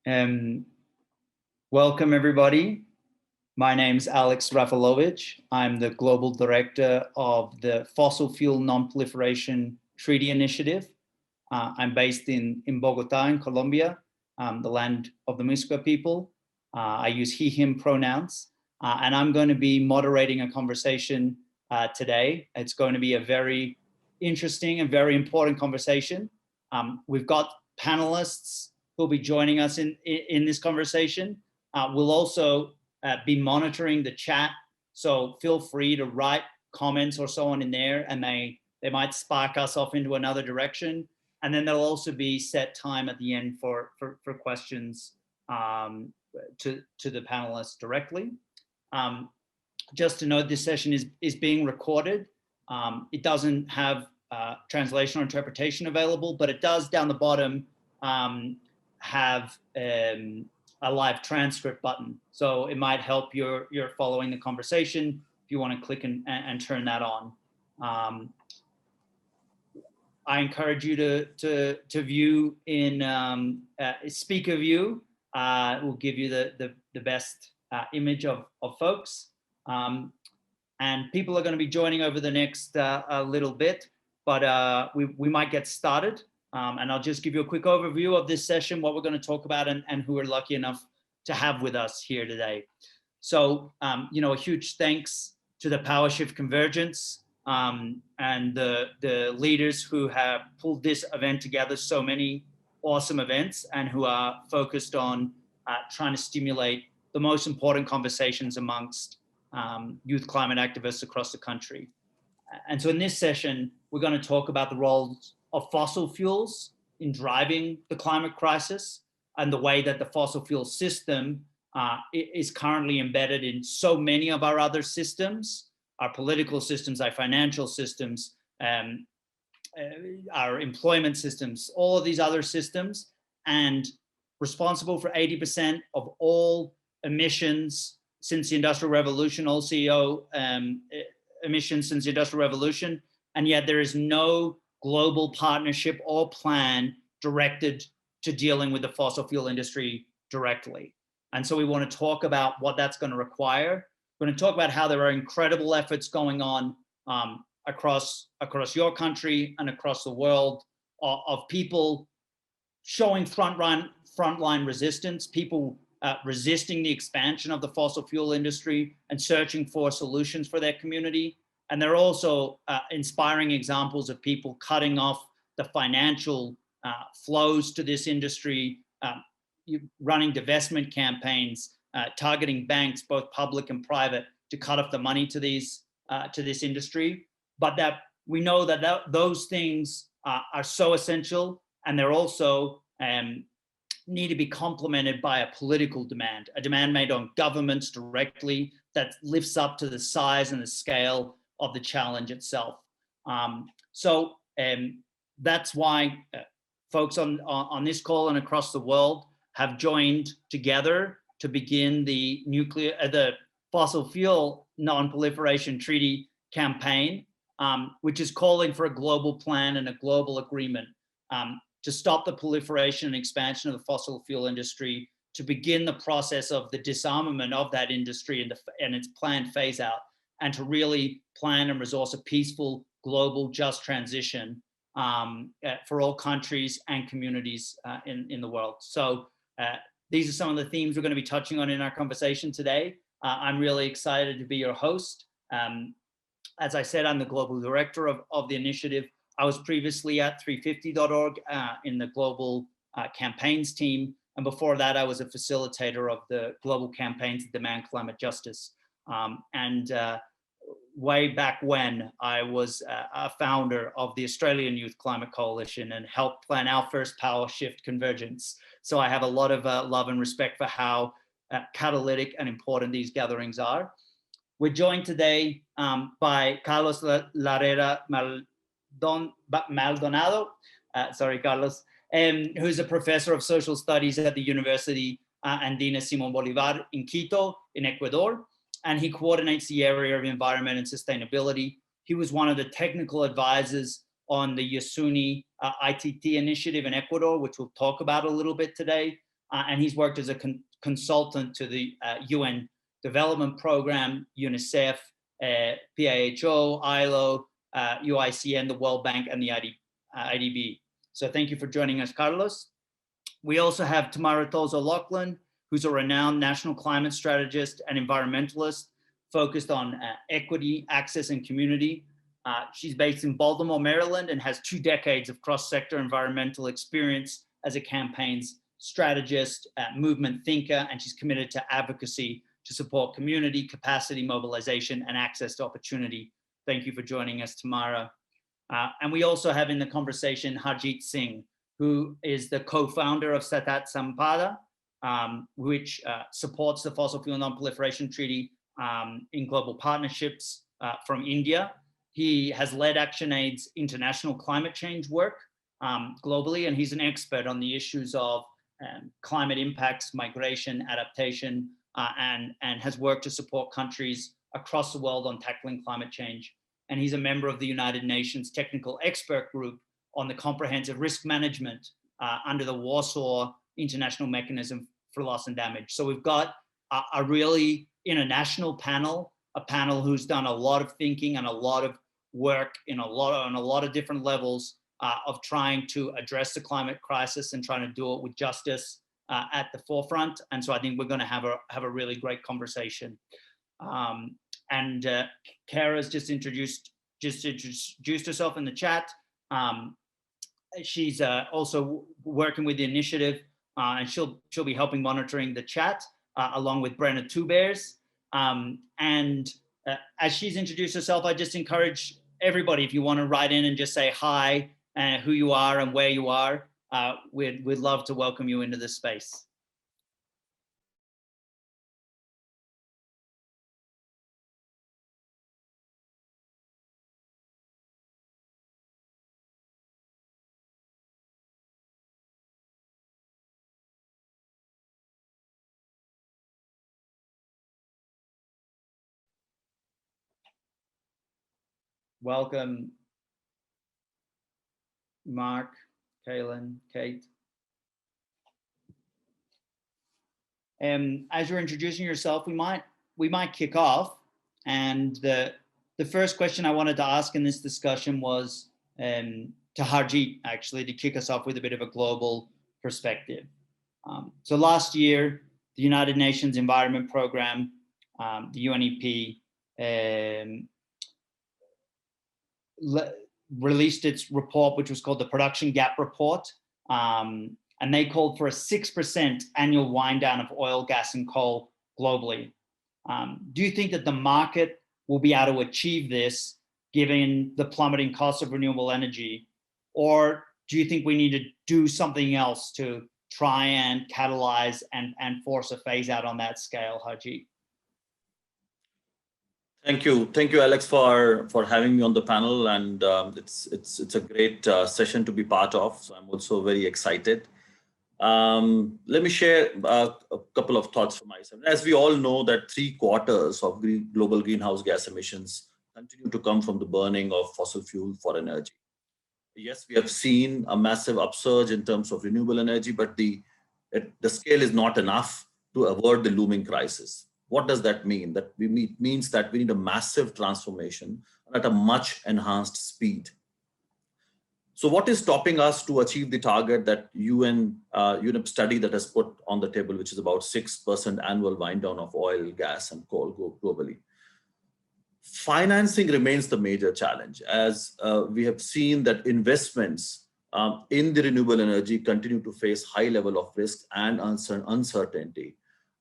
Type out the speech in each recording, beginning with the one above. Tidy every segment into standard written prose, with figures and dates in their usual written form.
Um, Welcome, everybody. My name's Alex Rafalovich. I'm the Global Director of the Fossil Fuel Non-Proliferation Treaty Initiative. I'm based in Bogota, in Colombia, the land of the Muisca people. I use he, him pronouns, and I'm going to be moderating a conversation today. It's going to be a very interesting and very important conversation. We've got panelists who'll be joining us in this conversation. We'll also be monitoring the chat, so feel free to write comments or so on in there, and they might spark us off into another direction. And then there'll also be set time at the end for questions to the panelists directly. Just to note, this session is being recorded. It doesn't have translation or interpretation available, but it does down the bottom have a live transcript button. So it might help you're following the conversation if you want to click and turn that on. I encourage you to view in speaker view. Will give you the best image of folks. And people are going to be joining over the next little bit, but we might get started. And I'll just give you a quick overview of this session, what we're going to talk about, and who we're lucky enough to have with us here today. So, a huge thanks to the PowerShift Convergence and the leaders who have pulled this event together, so many awesome events, and who are focused on trying to stimulate the most important conversations amongst youth climate activists across the country. And so in this session, we're going to talk about the roles of fossil fuels in driving the climate crisis, and the way that the fossil fuel system is currently embedded in so many of our other systems, our political systems, our financial systems, our employment systems, all of these other systems, and responsible for 80% of all emissions since the Industrial Revolution, all CO emissions since the Industrial Revolution, and yet there is no global partnership or plan directed to dealing with the fossil fuel industry directly. And so we want to talk about what that's going to require. We're going to talk about how there are incredible efforts going on across your country and across the world of people showing frontline resistance, people resisting the expansion of the fossil fuel industry and searching for solutions for their community. And there are also inspiring examples of people cutting off the financial flows to this industry, running divestment campaigns, targeting banks, both public and private, to cut off the money to this industry. But that we know that those things are so essential, and they're also need to be complemented by a political demand, a demand made on governments directly that lifts up to the size and the scale of the challenge itself. So that's why folks on this call and across the world have joined together to begin the Fossil Fuel Non-Proliferation Treaty campaign, which is calling for a global plan and a global agreement to stop the proliferation and expansion of the fossil fuel industry, to begin the process of the disarmament of that industry and its planned phase out, and to really plan and resource a peaceful, global, just transition for all countries and communities in the world. So these are some of the themes we're going to be touching on in our conversation today. I'm really excited to be your host. As I said, I'm the global director of the initiative. I was previously at 350.org in the global campaigns team. And before that, I was a facilitator of the global campaigns to demand climate justice. Way back when, I was a founder of the Australian Youth Climate Coalition and helped plan our first PowerShift Convergence. So I have a lot of love and respect for how catalytic and important these gatherings are. We're joined today by Carlos Larrera Maldonado, sorry, Carlos, who's a professor of social studies at the University Andina Simón Bolívar in Quito, in Ecuador, and he coordinates the area of environment and sustainability. He was one of the technical advisors on the Yasuni ITT initiative in Ecuador, which we'll talk about a little bit today. and he's worked as a consultant to the UN Development Program, UNICEF, PIHO, ILO, UICN, the World Bank, and the IDB. So thank you for joining us, Carlos. We also have Tamara Toles-O'Loughlin, who's a renowned national climate strategist and environmentalist focused on equity, access, and community. She's based in Baltimore, Maryland, and has 2 decades of cross-sector environmental experience as a campaigns strategist, movement thinker, and she's committed to advocacy to support community, capacity mobilization, and access to opportunity. Thank you for joining us, Tamara. And we also have in the conversation Harjit Singh, who is the co-founder of Satat Sampada, which supports the Fossil Fuel Non-Proliferation Treaty in global partnerships from India. He has led ActionAid's international climate change work globally, and he's an expert on the issues of climate impacts, migration, adaptation, and has worked to support countries across the world on tackling climate change. And he's a member of the United Nations Technical Expert Group on the comprehensive risk management under the Warsaw International Mechanism for Loss and Damage. So we've got a really international panel, a panel who's done a lot of thinking and a lot of work on a lot of different levels of trying to address the climate crisis and trying to do it with justice at the forefront. And so I think we're going to have a really great conversation. And Kara's just introduced herself in the chat. She's also working with the initiative, and she'll be helping monitoring the chat along with Brenna Tubears. And as she's introduced herself, I just encourage everybody, if you want to write in and just say hi, who you are and where you are, we'd love to welcome you into this space. Welcome, Mark, Kaylin, Kate. As you're introducing yourself, we might kick off. And the first question I wanted to ask in this discussion was to Harjit, actually, to kick us off with a bit of a global perspective. So last year, the United Nations Environment Program, the UNEP, released its report, which was called the Production Gap Report. And they called for a 6% annual wind down of oil, gas, and coal globally. Do you think that the market will be able to achieve this given the plummeting cost of renewable energy? Or do you think we need to do something else to try and catalyze and force a phase out on that scale, Harjit? Thank you, Alex, for having me on the panel, and it's a great session to be part of. So I'm also very excited. Let me share a couple of thoughts from myself. As we all know, that 3/4 of global greenhouse gas emissions continue to come from the burning of fossil fuel for energy. Yes, we have seen a massive upsurge in terms of renewable energy, but the scale is not enough to avert the looming crisis. What does that mean? That means that we need a massive transformation at a much enhanced speed. So what is stopping us to achieve the target that UNEP study that has put on the table, which is about 6% annual wind down of oil, gas, and coal globally? Financing remains the major challenge, as we have seen that investments in the renewable energy continue to face high level of risk and uncertainty.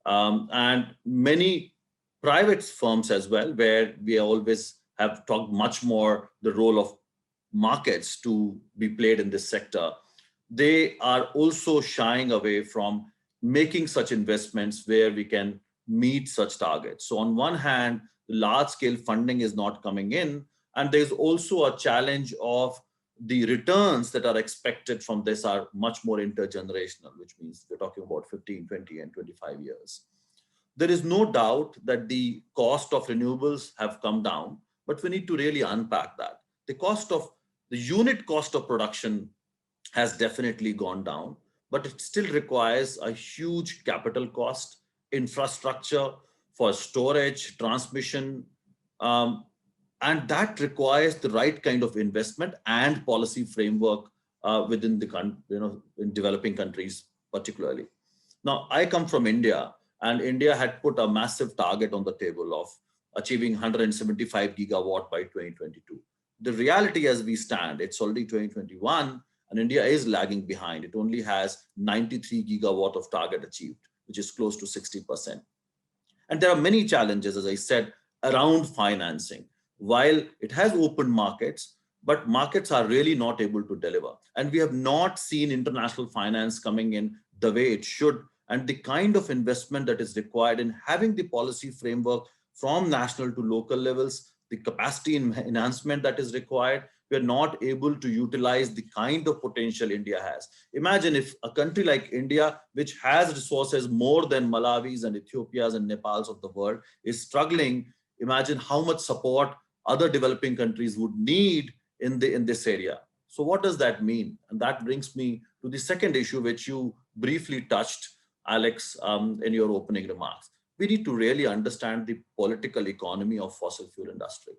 And many private firms as well, where we always have talked much more the role of markets to be played in this sector, they are also shying away from making such investments where we can meet such targets. So on one hand, large-scale funding is not coming in, and there's also a challenge of the returns that are expected from this are much more intergenerational, which means we're talking about 15, 20, and 25 years. There is no doubt that the cost of renewables have come down, but we need to really unpack that. The unit cost of production has definitely gone down, but it still requires a huge capital cost, infrastructure for storage, transmission, um, and that requires the right kind of investment and policy framework within the in developing countries particularly. Now, I come from India, and India had put a massive target on the table of achieving 175 gigawatt by 2022. The reality as we stand, it's already 2021, and India is lagging behind. It only has 93 gigawatt of target achieved, which is close to 60%. And there are many challenges, as I said, around financing. While it has open markets, but markets are really not able to deliver. And we have not seen international finance coming in the way it should. And the kind of investment that is required in having the policy framework from national to local levels, the capacity enhancement that is required, we are not able to utilize the kind of potential India has. Imagine if a country like India, which has resources more than Malawi's and Ethiopia's and Nepal's of the world, is struggling. Imagine how much support other developing countries would need in this area. So what does that mean? And that brings me to the second issue, which you briefly touched, Alex, in your opening remarks. We need to really understand the political economy of fossil fuel industry.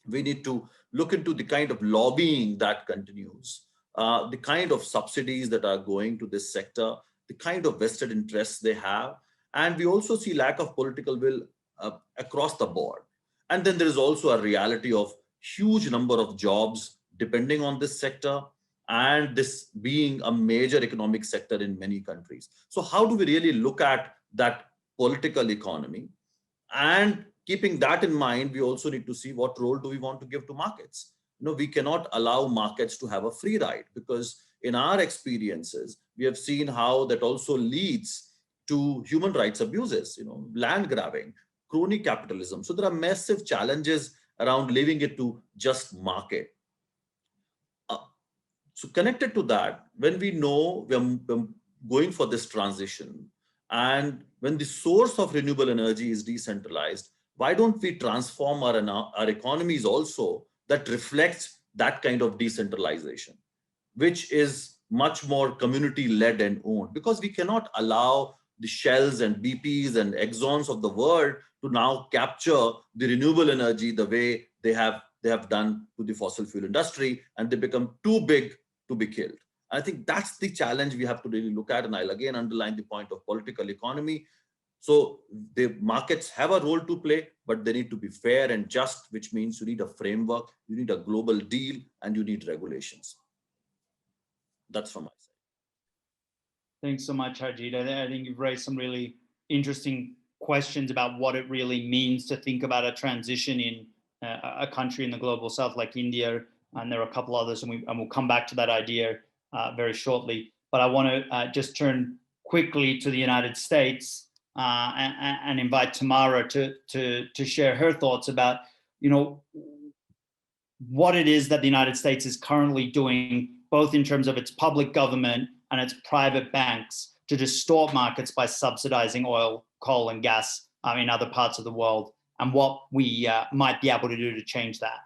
We need to look into the kind of lobbying that continues, the kind of subsidies that are going to this sector, the kind of vested interests they have. And we also see lack of political will across the board. And then there is also a reality of huge number of jobs depending on this sector, and this being a major economic sector in many countries. So how do we really look at that political economy? And keeping that in mind, we also need to see what role do we want to give to markets. We cannot allow markets to have a free ride, because in our experiences, we have seen how that also leads to human rights abuses, land grabbing, crony capitalism. So there are massive challenges around leaving it to just market. So connected to that, when we know we're going for this transition, and when the source of renewable energy is decentralized, why don't we transform our economies also that reflects that kind of decentralization, which is much more community-led and owned? Because we cannot allow the Shells and BPs and Exxons of the world to now capture the renewable energy the way they have done to the fossil fuel industry, and they become too big to be killed. I think that's the challenge we have to really look at. And I'll again underline the point of political economy. So the markets have a role to play, but they need to be fair and just, which means you need a framework, you need a global deal, and you need regulations. That's from my side. Thanks so much, Harjeet. I think you've raised some really interesting questions about what it really means to think about a transition in a country in the global south like India. And there are a couple others, and we'll come back to that idea very shortly. But I want to just turn quickly to the United States and invite Tamara to share her thoughts about, what it is that the United States is currently doing, both in terms of its public government and its private banks, to distort markets by subsidizing oil, coal, and gas in other parts of the world, and what we might be able to do to change that.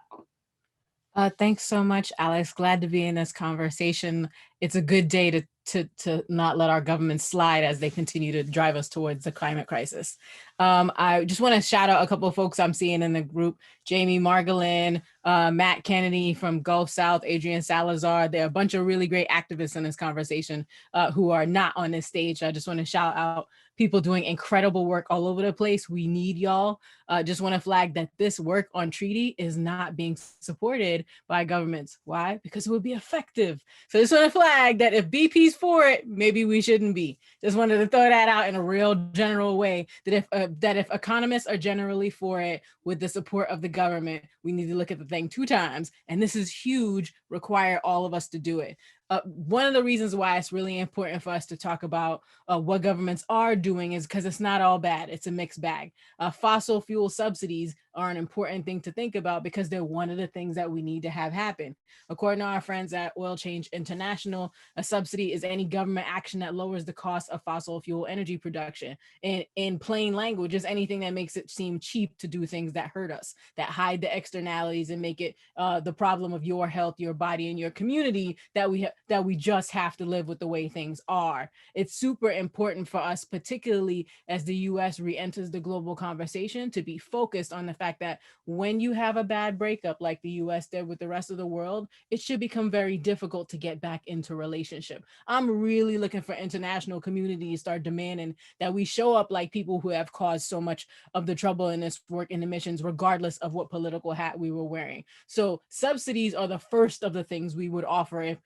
Thanks so much, Alex. Glad to be in this conversation. It's a good day to not let our government slide as they continue to drive us towards the climate crisis. I just want to shout out a couple of folks I'm seeing in the group: Jamie Margolin, Matt Kennedy from Gulf South, Adrian Salazar. There are a bunch of really great activists in this conversation who are not on this stage. I just want to shout out people doing incredible work all over the place. We need y'all. Just want to flag that this work on treaty is not being supported by governments. Why? Because it would be effective. So just want to flag that if BP's for it, maybe we shouldn't be. Just wanted to throw that out in a real general way, that if economists are generally for it with the support of the government, we need to look at the thing 2 times. And this is huge, require all of us to do it. One of the reasons why it's really important for us to talk about what governments are doing is because it's not all bad. It's a mixed bag. Fossil fuel subsidies are an important thing to think about because they're one of the things that we need to have happen. According to our friends at Oil Change International, a subsidy is any government action that lowers the cost of fossil fuel energy production. In plain language, is anything that makes it seem cheap to do things that hurt us, that hide the externalities and make it the problem of your health, your body, and your community that we that we just have to live with the way things are. It's super important for us, particularly as the US re-enters the global conversation, to be focused on the fact that when you have a bad breakup like the US did with the rest of the world, it should become very difficult to get back into relationship. I'm really looking for international community to start demanding that we show up like people who have caused so much of the trouble in this work in emissions, regardless of what political hat we were wearing. So subsidies are the first of the things we would offer if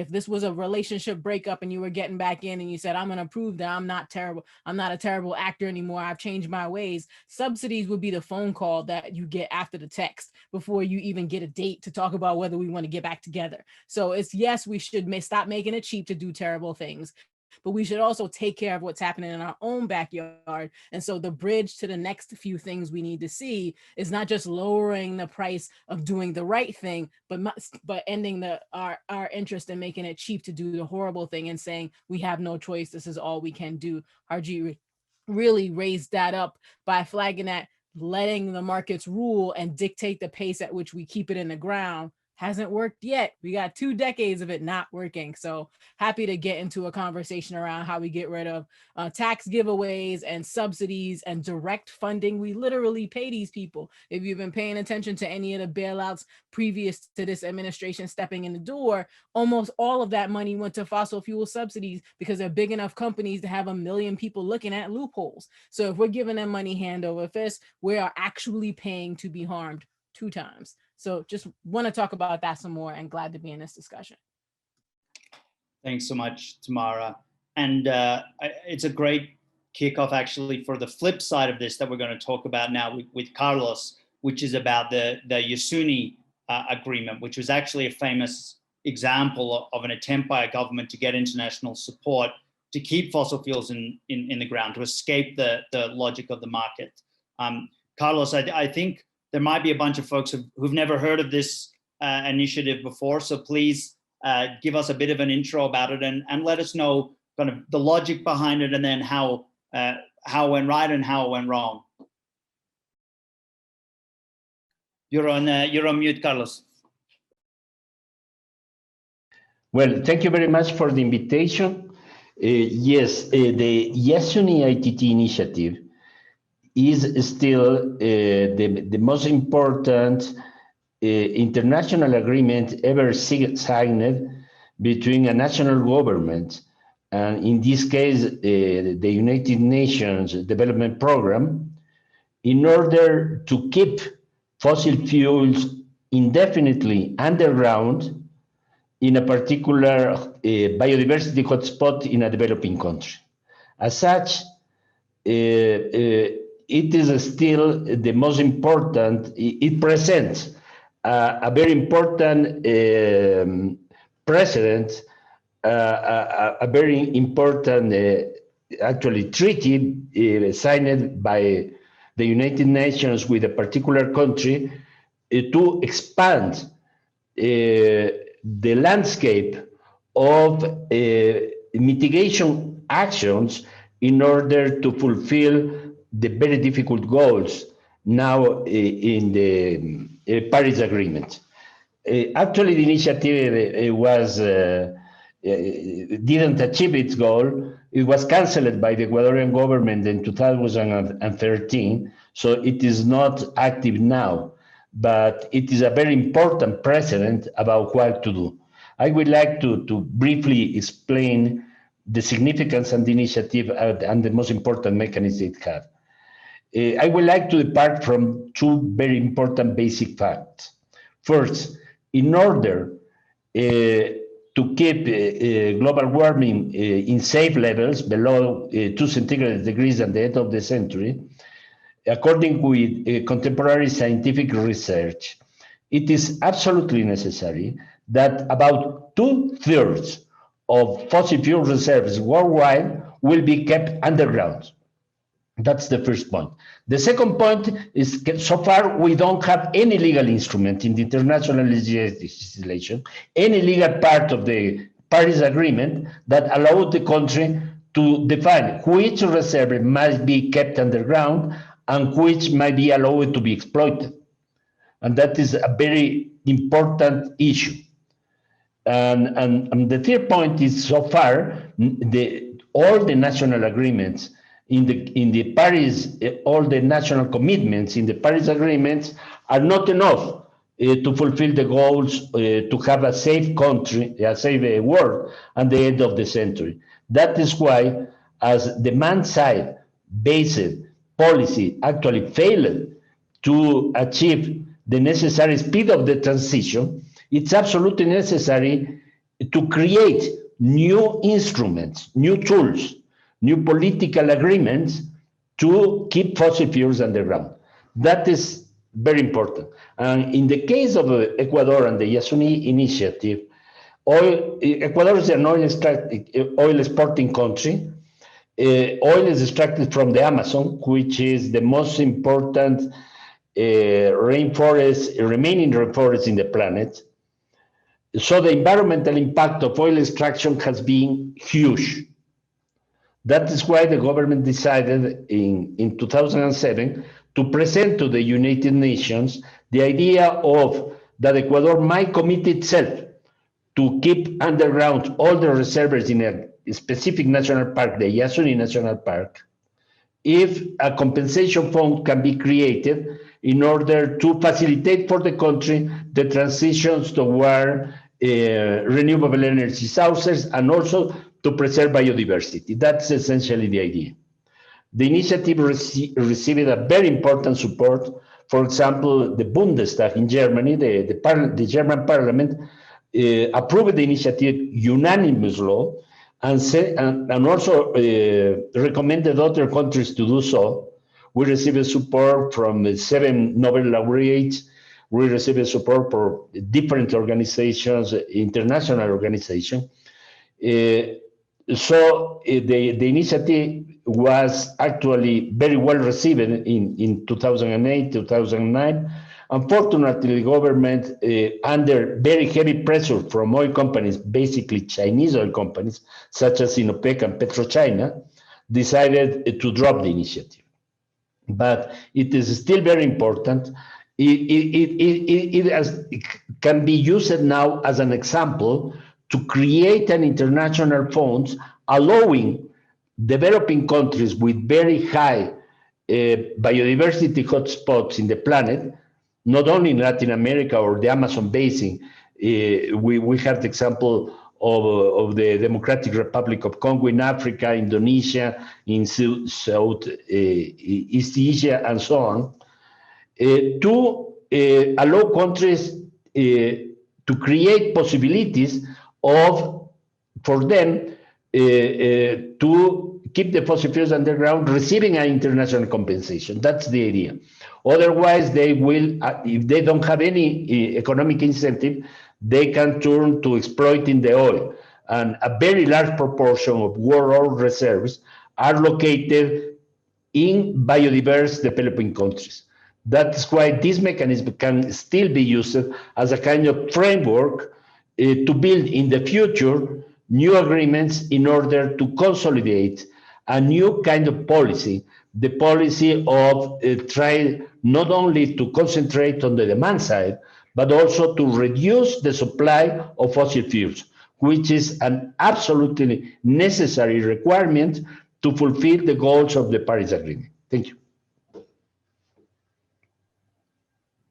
this was a relationship breakup and you were getting back in and you said, I'm going to prove that I'm not terrible. I'm not a terrible actor anymore. I've changed my ways. Subsidies would be the phone call that you get after the text before you even get a date to talk about whether we want to get back together. So it's, yes, we should stop making it cheap to do terrible things, but we should also take care of what's happening in our own backyard. And so the bridge to the next few things we need to see is not just lowering the price of doing the right thing, but ending our interest in making it cheap to do the horrible thing and saying we have no choice, this is all we can do. Harjeet really raised that up by flagging that letting the markets rule and dictate the pace at which we keep it in the ground hasn't worked yet. We got 2 decades of it not working. So happy to get into a conversation around how we get rid of tax giveaways and subsidies and direct funding. We literally pay these people. If you've been paying attention to any of the bailouts previous to this administration stepping in the door, almost all of that money went to fossil fuel subsidies because they're big enough companies to have 1 million people looking at loopholes. So if we're giving them money hand over fist, we are actually paying to be harmed 2 times. So just want to talk about that some more and glad to be in this discussion. Thanks so much, Tamara. And it's a great kickoff actually for the flip side of this that we're going to talk about now with Carlos, which is about the Yasuni agreement, which was actually a famous example of an attempt by a government to get international support to keep fossil fuels in the ground, to escape the logic of the market. Carlos, I think there might be a bunch of folks who've never heard of this initiative before. So please give us a bit of an intro about it and let us know kind of the logic behind it and then how it went right and how it went wrong. You're on mute, Carlos. Well, thank you very much for the invitation. Yes, the Yasuni ITT initiative is still the most important international agreement ever signed between a national government and, in this case, the United Nations Development Program, in order to keep fossil fuels indefinitely underground in a particular biodiversity hotspot in a developing country. As such, it is still the most important. It presents a very important precedent, a very important actually treaty signed by the United Nations with a particular country to expand the landscape of mitigation actions in order to fulfill the very difficult goals now in the Paris Agreement. Actually, the initiative didn't achieve its goal. It was canceled by the Ecuadorian government in 2013, so it is not active now, but it is a very important precedent about what to do. I would like to briefly explain the significance of the initiative and the most important mechanisms it has. I would like to depart from 2 very important basic facts. First, in order to keep global warming in safe levels below 2 centigrade degrees at the end of the century, according with contemporary scientific research, it is absolutely necessary that about 2/3 of fossil fuel reserves worldwide will be kept underground. That's the first point. The second point is, so far, we don't have any legal instrument in the international legislation, any legal part of the Paris Agreement that allowed the country to define which reserve must be kept underground and which might be allowed to be exploited. And that is a very important issue. And the third point is, so far, all the national agreements in the Paris, all the national commitments in the Paris agreements are not enough to fulfill the goals to have a safe country, a safe world at the end of the century. That is why, as demand side based policy actually failed to achieve the necessary speed of the transition, it's absolutely necessary to create new instruments, new tools, new political agreements to keep fossil fuels underground. That is very important. And in the case of Ecuador and the Yasuni Initiative, Ecuador is an oil exporting country. Oil is extracted from the Amazon, which is the most important remaining rainforest in the planet. So the environmental impact of oil extraction has been huge. That is why the government decided in 2007 to present to the United Nations the idea of that Ecuador might commit itself to keep underground all the reservoirs in a specific national park, the Yasuni National Park, if a compensation fund can be created in order to facilitate for the country the transitions toward renewable energy sources and also to preserve biodiversity. That's essentially the idea. The initiative received a very important support. For example, the Bundestag in Germany, the German parliament, approved the initiative unanimous law and also recommended other countries to do so. We received support from 7 Nobel laureates. We received support for different organizations, international organizations. So the initiative was actually very well received in 2008, 2009. Unfortunately, the government, under very heavy pressure from oil companies, basically Chinese oil companies, such as Sinopec and PetroChina, decided to drop the initiative. But it is still very important. It can be used now as an example to create an international fund allowing developing countries with very high biodiversity hotspots in the planet, not only in Latin America or the Amazon basin. We have the example of the Democratic Republic of Congo in Africa, Indonesia, in Southeast Asia, and so on, to allow countries to create possibilities for them to keep the fossil fuels underground, receiving an international compensation. That's the idea. Otherwise, they will, if they don't have any economic incentive, they can turn to exploiting the oil. And a very large proportion of world oil reserves are located in biodiverse developing countries. That's why this mechanism can still be used as a kind of framework to build in the future new agreements in order to consolidate a new kind of policy, the policy of trying not only to concentrate on the demand side, but also to reduce the supply of fossil fuels, which is an absolutely necessary requirement to fulfill the goals of the Paris Agreement. Thank you.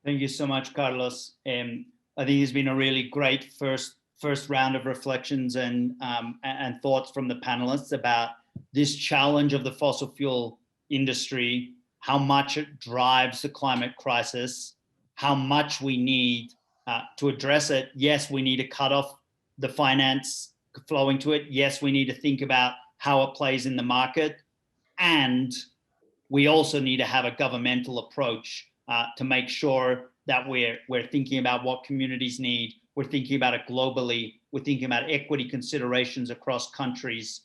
Thank you so much, Carlos. I think it's been a really great first round of reflections and thoughts from the panelists about this challenge of the fossil fuel industry, how much it drives the climate crisis, how much we need to address it. Yes, we need to cut off the finance flowing to it. Yes, we need to think about how it plays in the market. And we also need to have a governmental approach to make sure that we're thinking about what communities need. We're thinking about it globally. We're thinking about equity considerations across countries.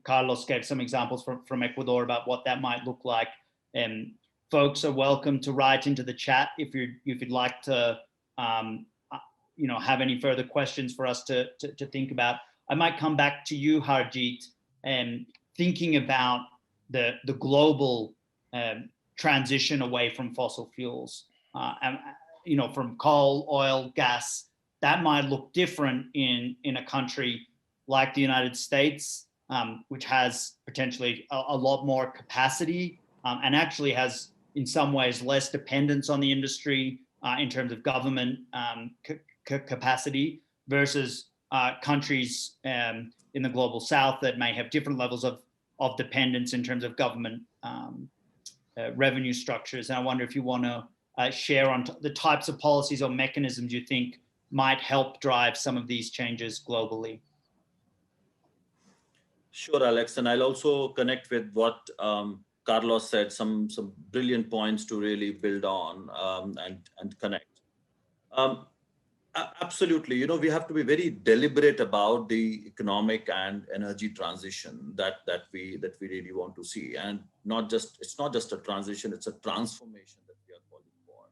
Carlos gave some examples from Ecuador about what that might look like. Folks are welcome to write into the chat if you'd like to have any further questions for us to think about. I might come back to you, Harjeet, thinking about the global transition away from fossil fuels. from coal, oil, gas, that might look different in a country like the United States, which has potentially a lot more capacity and actually has, in some ways, less dependence on the industry in terms of government capacity versus countries in the global south that may have different levels of dependence in terms of government revenue structures. And I wonder if you want to share on the types of policies or mechanisms you think might help drive some of these changes globally. Sure, Alex, and I'll also connect with what Carlos said, some brilliant points to really build on and connect. Absolutely, we have to be very deliberate about the economic and energy transition that we really want to see, and it's not just a transition; it's a transformation that we are calling for,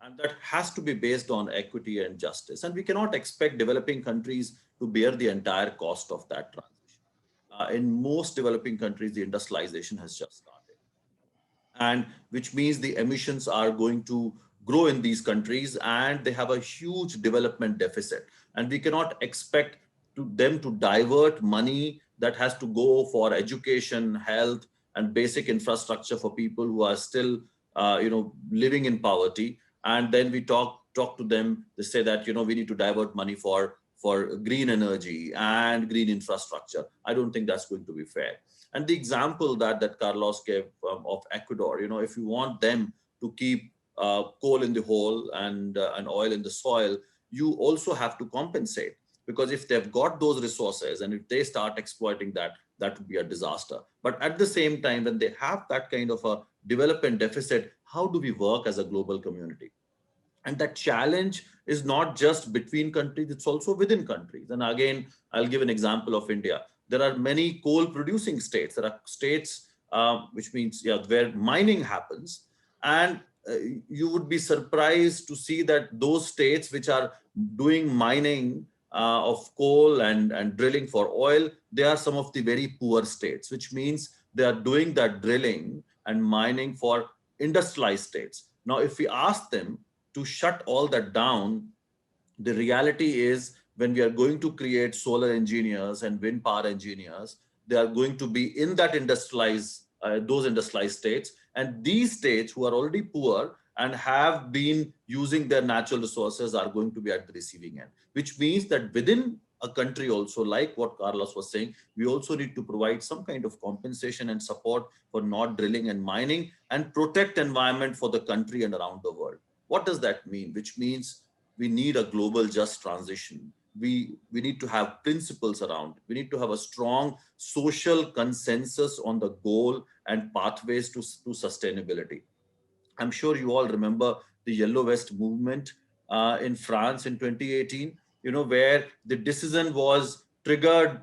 and that has to be based on equity and justice. And we cannot expect developing countries to bear the entire cost of that transition. In most developing countries, the industrialization has just started, and which means the emissions are going to grow in these countries, and they have a huge development deficit. And we cannot expect them to divert money that has to go for education, health, and basic infrastructure for people who are still, living in poverty. And then we talk to them. They say that we need to divert money for green energy and green infrastructure. I don't think that's going to be fair. And the example that Carlos gave of Ecuador, if you want them to keep coal in the hole and oil in the soil, you also have to compensate, because if they've got those resources and if they start exploiting that would be a disaster. But at the same time, when they have that kind of a development deficit, how do we work as a global community? And that challenge is not just between countries, it's also within countries. And again, I'll give an example of India. There are many coal producing states. There are states, which means where mining happens. And you would be surprised to see that those states which are doing mining of coal and drilling for oil, they are some of the very poor states, which means they are doing that drilling and mining for industrialized states. Now, if we ask them to shut all that down, the reality is when we are going to create solar engineers and wind power engineers, they are going to be in that those industrialized states. And these states who are already poor and have been using their natural resources are going to be at the receiving end, which means that within a country also, like what Carlos was saying, we also need to provide some kind of compensation and support for not drilling and mining and protect environment for the country and around the world. What does that mean? Which means we need a global just transition. We need to have principles around. We need to have a strong social consensus on the goal and pathways to sustainability. I'm sure you all remember the Yellow Vest movement in France in 2018, where the decision was triggered,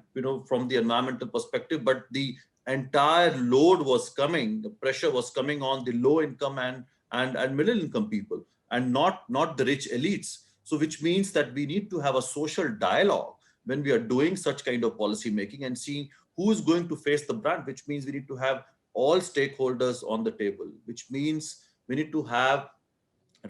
from the environmental perspective, but the entire load was coming, the pressure was coming on the low income and middle income people, and not the rich elites. So which means that we need to have a social dialogue when we are doing such kind of policy making and seeing who is going to face the brunt, which means we need to have all stakeholders on the table, which means we need to have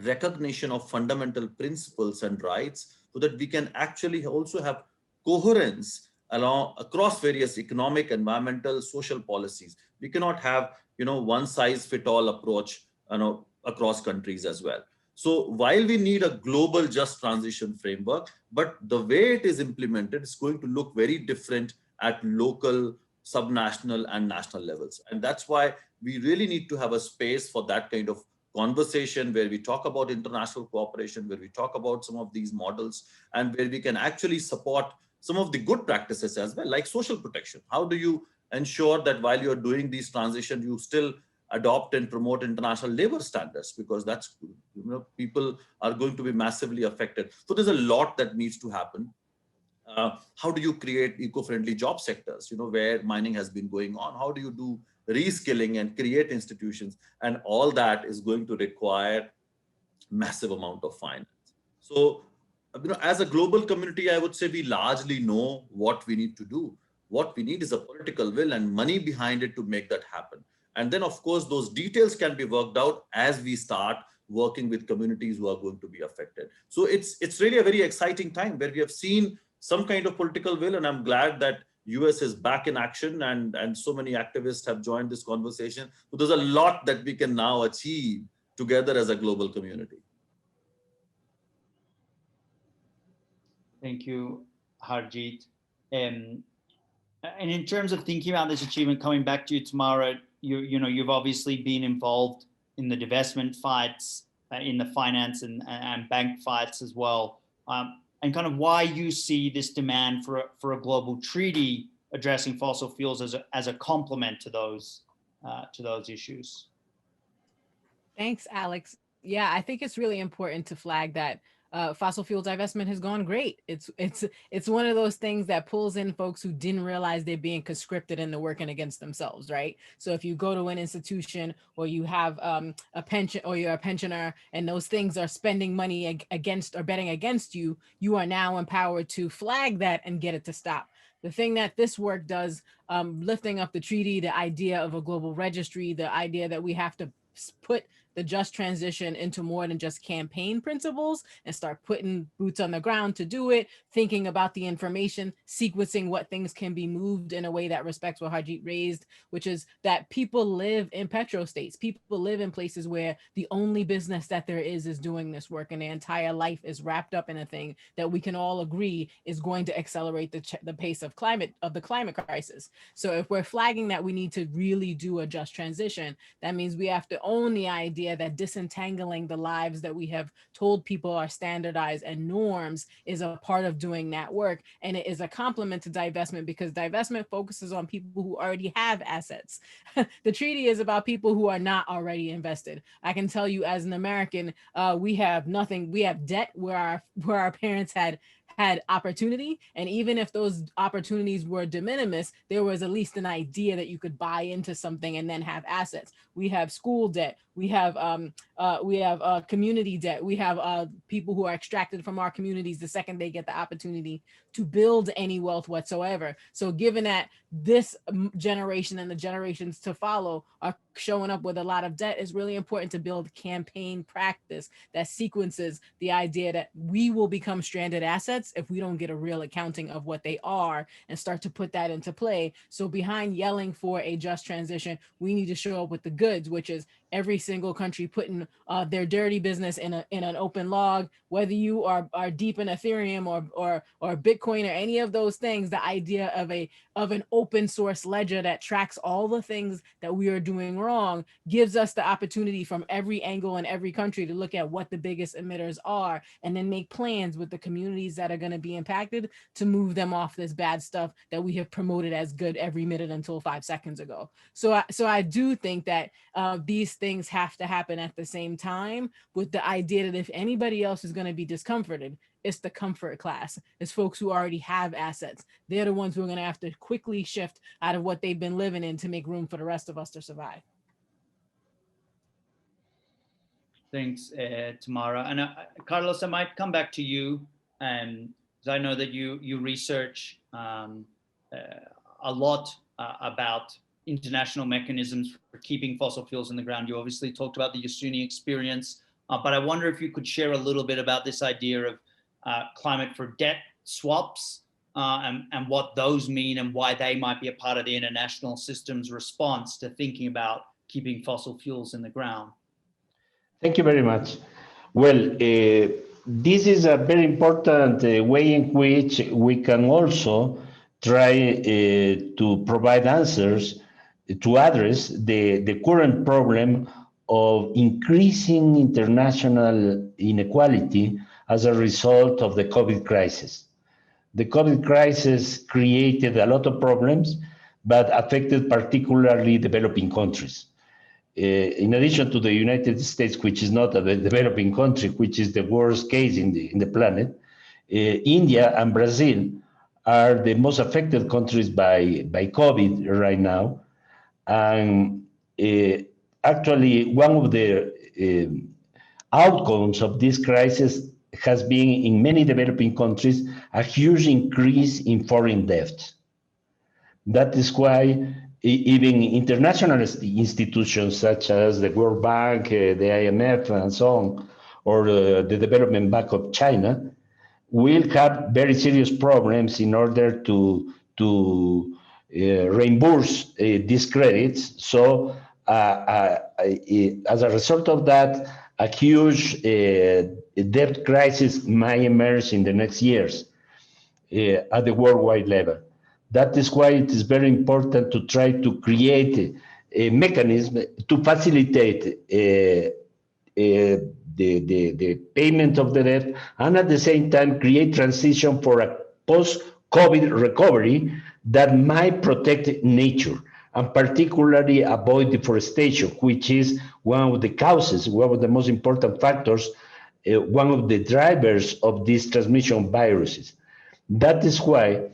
recognition of fundamental principles and rights so that we can actually also have coherence across various economic, environmental, social policies. We cannot have, one size fit all approach, across countries as well. So while we need a global just transition framework, but the way it is implemented is going to look very different at local, subnational and national levels. And that's why we really need to have a space for that kind of conversation where we talk about international cooperation, where we talk about some of these models, and where we can actually support some of the good practices as well, like social protection. How do you ensure that while you're doing these transitions, you still adopt and promote international labor standards, because that's, people are going to be massively affected. So there's a lot that needs to happen. How do you create eco-friendly job sectors, where mining has been going on? How do you do reskilling and create institutions? And all that is going to require massive amount of finance. So, as a global community, I would say we largely know what we need to do. What we need is a political will and money behind it to make that happen. And then, of course, those details can be worked out as we start working with communities who are going to be affected. So it's really a very exciting time where we have seen some kind of political will, and I'm glad that US is back in action and so many activists have joined this conversation. So there's a lot that we can now achieve together as a global community. Thank you, Harjeet. And in terms of thinking about this achievement, coming back to you, Tamara, you've obviously been involved in the divestment fights, in the finance and bank fights as well, and kind of why you see this demand for a global treaty addressing fossil fuels as a complement to those issues. Thanks, Alex. Yeah, I think it's really important to flag that fossil fuel divestment has gone great. It's one of those things that pulls in folks who didn't realize they're being conscripted into working against themselves, right? So if you go to an institution or you have a pension or you're a pensioner and those things are spending money against or betting against you, you are now empowered to flag that and get it to stop. The thing that this work does, lifting up the treaty, the idea of a global registry, the idea that we have to put the just transition into more than just campaign principles and start putting boots on the ground to do it, thinking about the information, sequencing what things can be moved in a way that respects what Harjeet raised, which is that people live in petrostates. People live in places where the only business that there is doing this work, and their entire life is wrapped up in a thing that we can all agree is going to accelerate the pace of the climate crisis. So if we're flagging that we need to really do a just transition, that means we have to own the idea that disentangling the lives that we have told people are standardized and norms is a part of doing that work. And it is a complement to divestment, because divestment focuses on people who already have assets. The treaty is about people who are not already invested. I can tell you as an American, we have nothing. We have debt where our parents had opportunity. And even if those opportunities were de minimis, there was at least an idea that you could buy into something and then have assets. We have school debt. We have community debt. We have people who are extracted from our communities the second they get the opportunity to build any wealth whatsoever. So given that this generation and the generations to follow are showing up with a lot of debt, it's really important to build campaign practice that sequences the idea that we will become stranded assets if we don't get a real accounting of what they are and start to put that into play. So behind yelling for a just transition, we need to show up with the goods, which is every single country putting their dirty business in an open log, whether you are deep in Ethereum or Bitcoin or any of those things. The idea of an open source ledger that tracks all the things that we are doing wrong gives us the opportunity from every angle in every country to look at what the biggest emitters are and then make plans with the communities that are going to be impacted to move them off this bad stuff that we have promoted as good every minute until 5 seconds ago. So I do think that these things have to happen at the same time, with the idea that if anybody else is going to be discomforted, it's the comfort class. It's folks who already have assets. They're the ones who are going to have to quickly shift out of what they've been living in to make room for the rest of us to survive. Thanks, Tamara. And Carlos, I might come back to you, because I know that you research a lot about international mechanisms for keeping fossil fuels in the ground. You obviously talked about the Yasuni experience, but I wonder if you could share a little bit about this idea of climate for debt swaps and what those mean and why they might be a part of the international system's response to thinking about keeping fossil fuels in the ground. Thank you very much. Well, this is a very important way in which we can also try to provide answers to address the current problem of increasing international inequality as a result of the COVID crisis. The COVID crisis created a lot of problems, but affected particularly developing countries. In addition to the United States, which is not a developing country, which is the worst case in the planet, India and Brazil are the most affected countries by COVID right now. And actually, one of the outcomes of this crisis has been, in many developing countries, a huge increase in foreign debt. That is why even international institutions such as the World Bank, the IMF, and so on, or the Development Bank of China, will have very serious problems in order to reimburse these credits. So as a result of that, a huge debt crisis might emerge in the next years at the worldwide level. That is why it is very important to try to create a mechanism to facilitate the payment of the debt, and at the same time create transition for a post-COVID recovery that might protect nature, and particularly avoid deforestation, which is one of the causes, one of the most important factors, one of the drivers of this transmission of viruses. That is why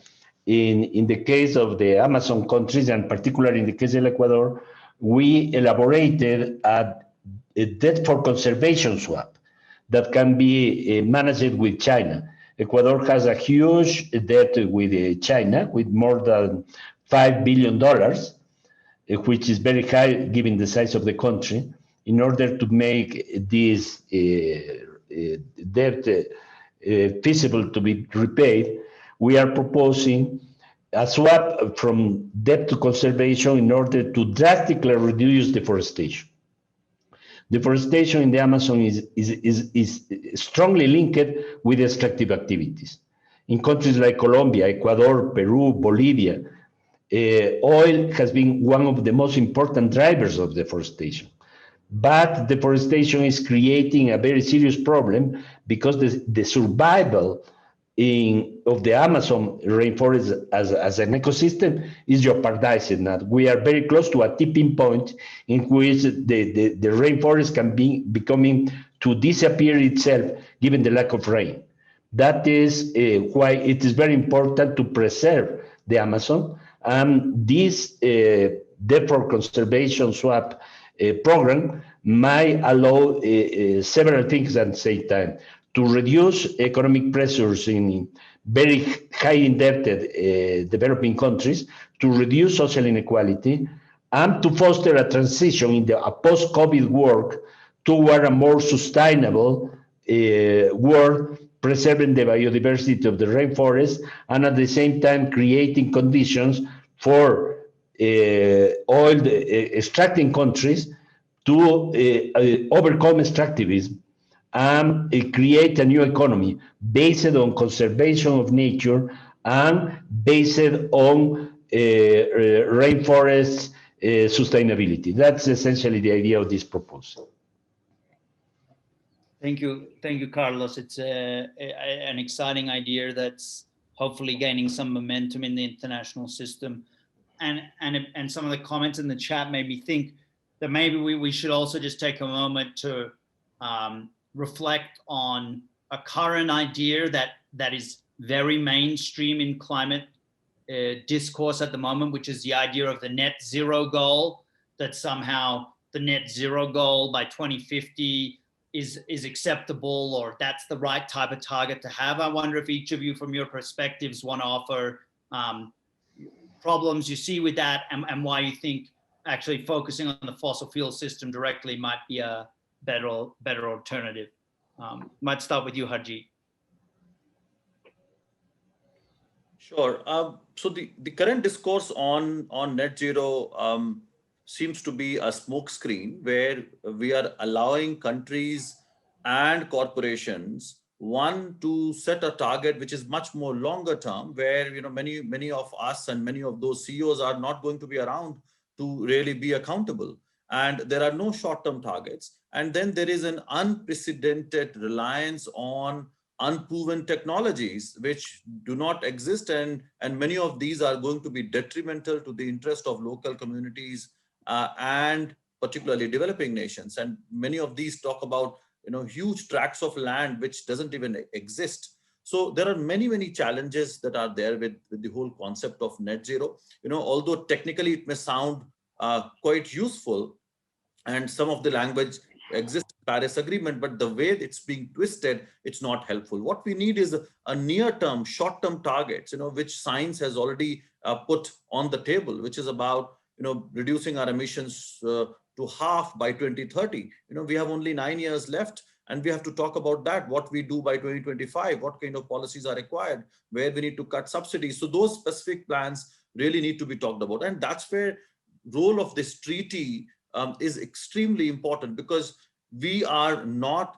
in the case of the Amazon countries, and particularly in the case of Ecuador, we elaborated a debt for conservation swap that can be managed with China. Ecuador has a huge debt with China, with more than $5 billion, which is very high given the size of the country. In order to make this debt feasible to be repaid, we are proposing a swap from debt to conservation in order to drastically reduce deforestation. Deforestation in the Amazon is strongly linked with extractive activities. In countries like Colombia, Ecuador, Peru, Bolivia, oil has been one of the most important drivers of deforestation. But deforestation is creating a very serious problem because the survival of the Amazon rainforest as an ecosystem is jeopardized now. We are very close to a tipping point in which the rainforest can be becoming to disappear itself given the lack of rain. That is why it is very important to preserve the Amazon. And this debt for conservation swap program might allow several things at the same time: to reduce economic pressures in very high indebted developing countries, to reduce social inequality, and to foster a transition in the post-COVID world toward a more sustainable world, preserving the biodiversity of the rainforest, and at the same time creating conditions for oil extracting countries to overcome extractivism and create a new economy based on conservation of nature and based on rainforest sustainability. That's essentially the idea of this proposal. Thank you, Carlos. It's an exciting idea that's hopefully gaining some momentum in the international system, and some of the comments in the chat made me think that maybe we should also just take a moment to reflect on a current idea that is very mainstream in climate discourse at the moment, which is the idea of the net zero goal, that somehow the net zero goal by 2050 is acceptable, or that's the right type of target to have. I wonder if each of you, from your perspectives, want to offer problems you see with that, and why you think actually focusing on the fossil fuel system directly might be a better alternative. Might start with you, Harjeet. Sure. So the current discourse on net zero seems to be a smokescreen where we are allowing countries and corporations to set a target which is much more longer term, where many of us and many of those CEOs are not going to be around to really be accountable. And there are no short-term targets. And then there is an unprecedented reliance on unproven technologies which do not exist, and many of these are going to be detrimental to the interest of local communities and particularly developing nations. And many of these talk about huge tracts of land which doesn't even exist. So there are many challenges that are there with the whole concept of net zero. Although technically it may sound quite useful, and some of the language exists in Paris Agreement, but the way it's being twisted, it's not helpful. What we need is a near-term, short-term targets, which science has already put on the table, which is about reducing our emissions to half by 2030. We have only 9 years left, and we have to talk about that, what we do by 2025, what kind of policies are required, where we need to cut subsidies. So those specific plans really need to be talked about. And that's where role of this treaty is extremely important, because we are not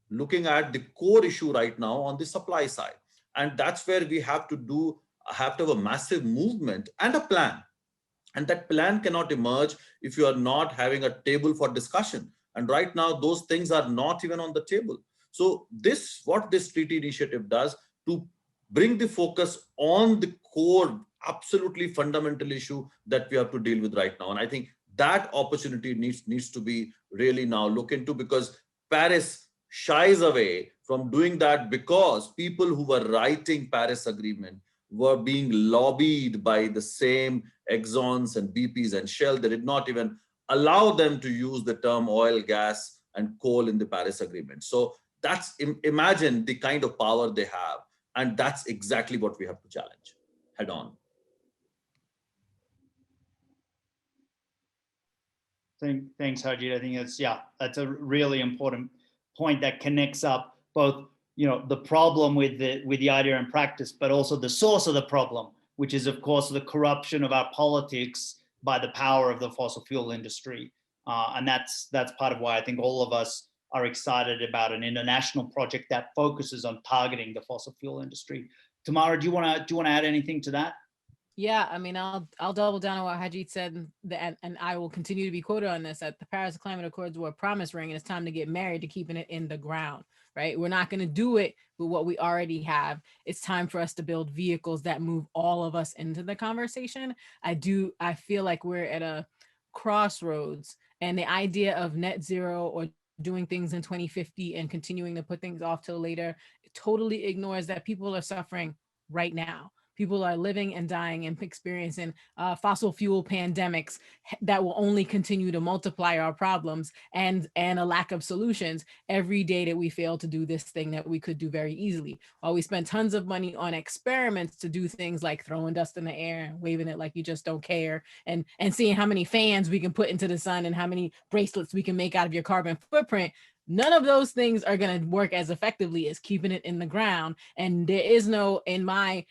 looking at the core issue right now on the supply side. And that's where we have to have a massive movement and a plan. And that plan cannot emerge if you are not having a table for discussion. And right now, those things are not even on the table. So what this treaty initiative does to bring the focus on the core, absolutely fundamental issue that we have to deal with right now. And I think that opportunity needs to be really now looked into, because Paris shies away from doing that because people who were writing Paris Agreement were being lobbied by the same Exxons and BPs and Shell. They did not even allow them to use the term oil, gas, and coal in the Paris Agreement. So imagine the kind of power they have. And that's exactly what we have to challenge head on. Thanks, Harjit. I think that's a really important point that connects up both, the problem with the idea and practice, but also the source of the problem, which is, of course, the corruption of our politics by the power of the fossil fuel industry. And that's part of why I think all of us are excited about an international project that focuses on targeting the fossil fuel industry. Tamara, do you want to add anything to that? Yeah, I mean, I'll double down on what Harjit said, and I will continue to be quoted on this, that the Paris Climate Accords were a promise ring, and it's time to get married to keeping it in the ground, right? We're not going to do it with what we already have. It's time for us to build vehicles that move all of us into the conversation. I feel like we're at a crossroads, and the idea of net zero or doing things in 2050 and continuing to put things off till later totally ignores that people are suffering right now. People are living and dying and experiencing fossil fuel pandemics that will only continue to multiply our problems and a lack of solutions every day that we fail to do this thing that we could do very easily. While we spend tons of money on experiments to do things like throwing dust in the air and waving it like you just don't care, and seeing how many fans we can put into the sun and how many bracelets we can make out of your carbon footprint, none of those things are going to work as effectively as keeping it in the ground. And there is no, in my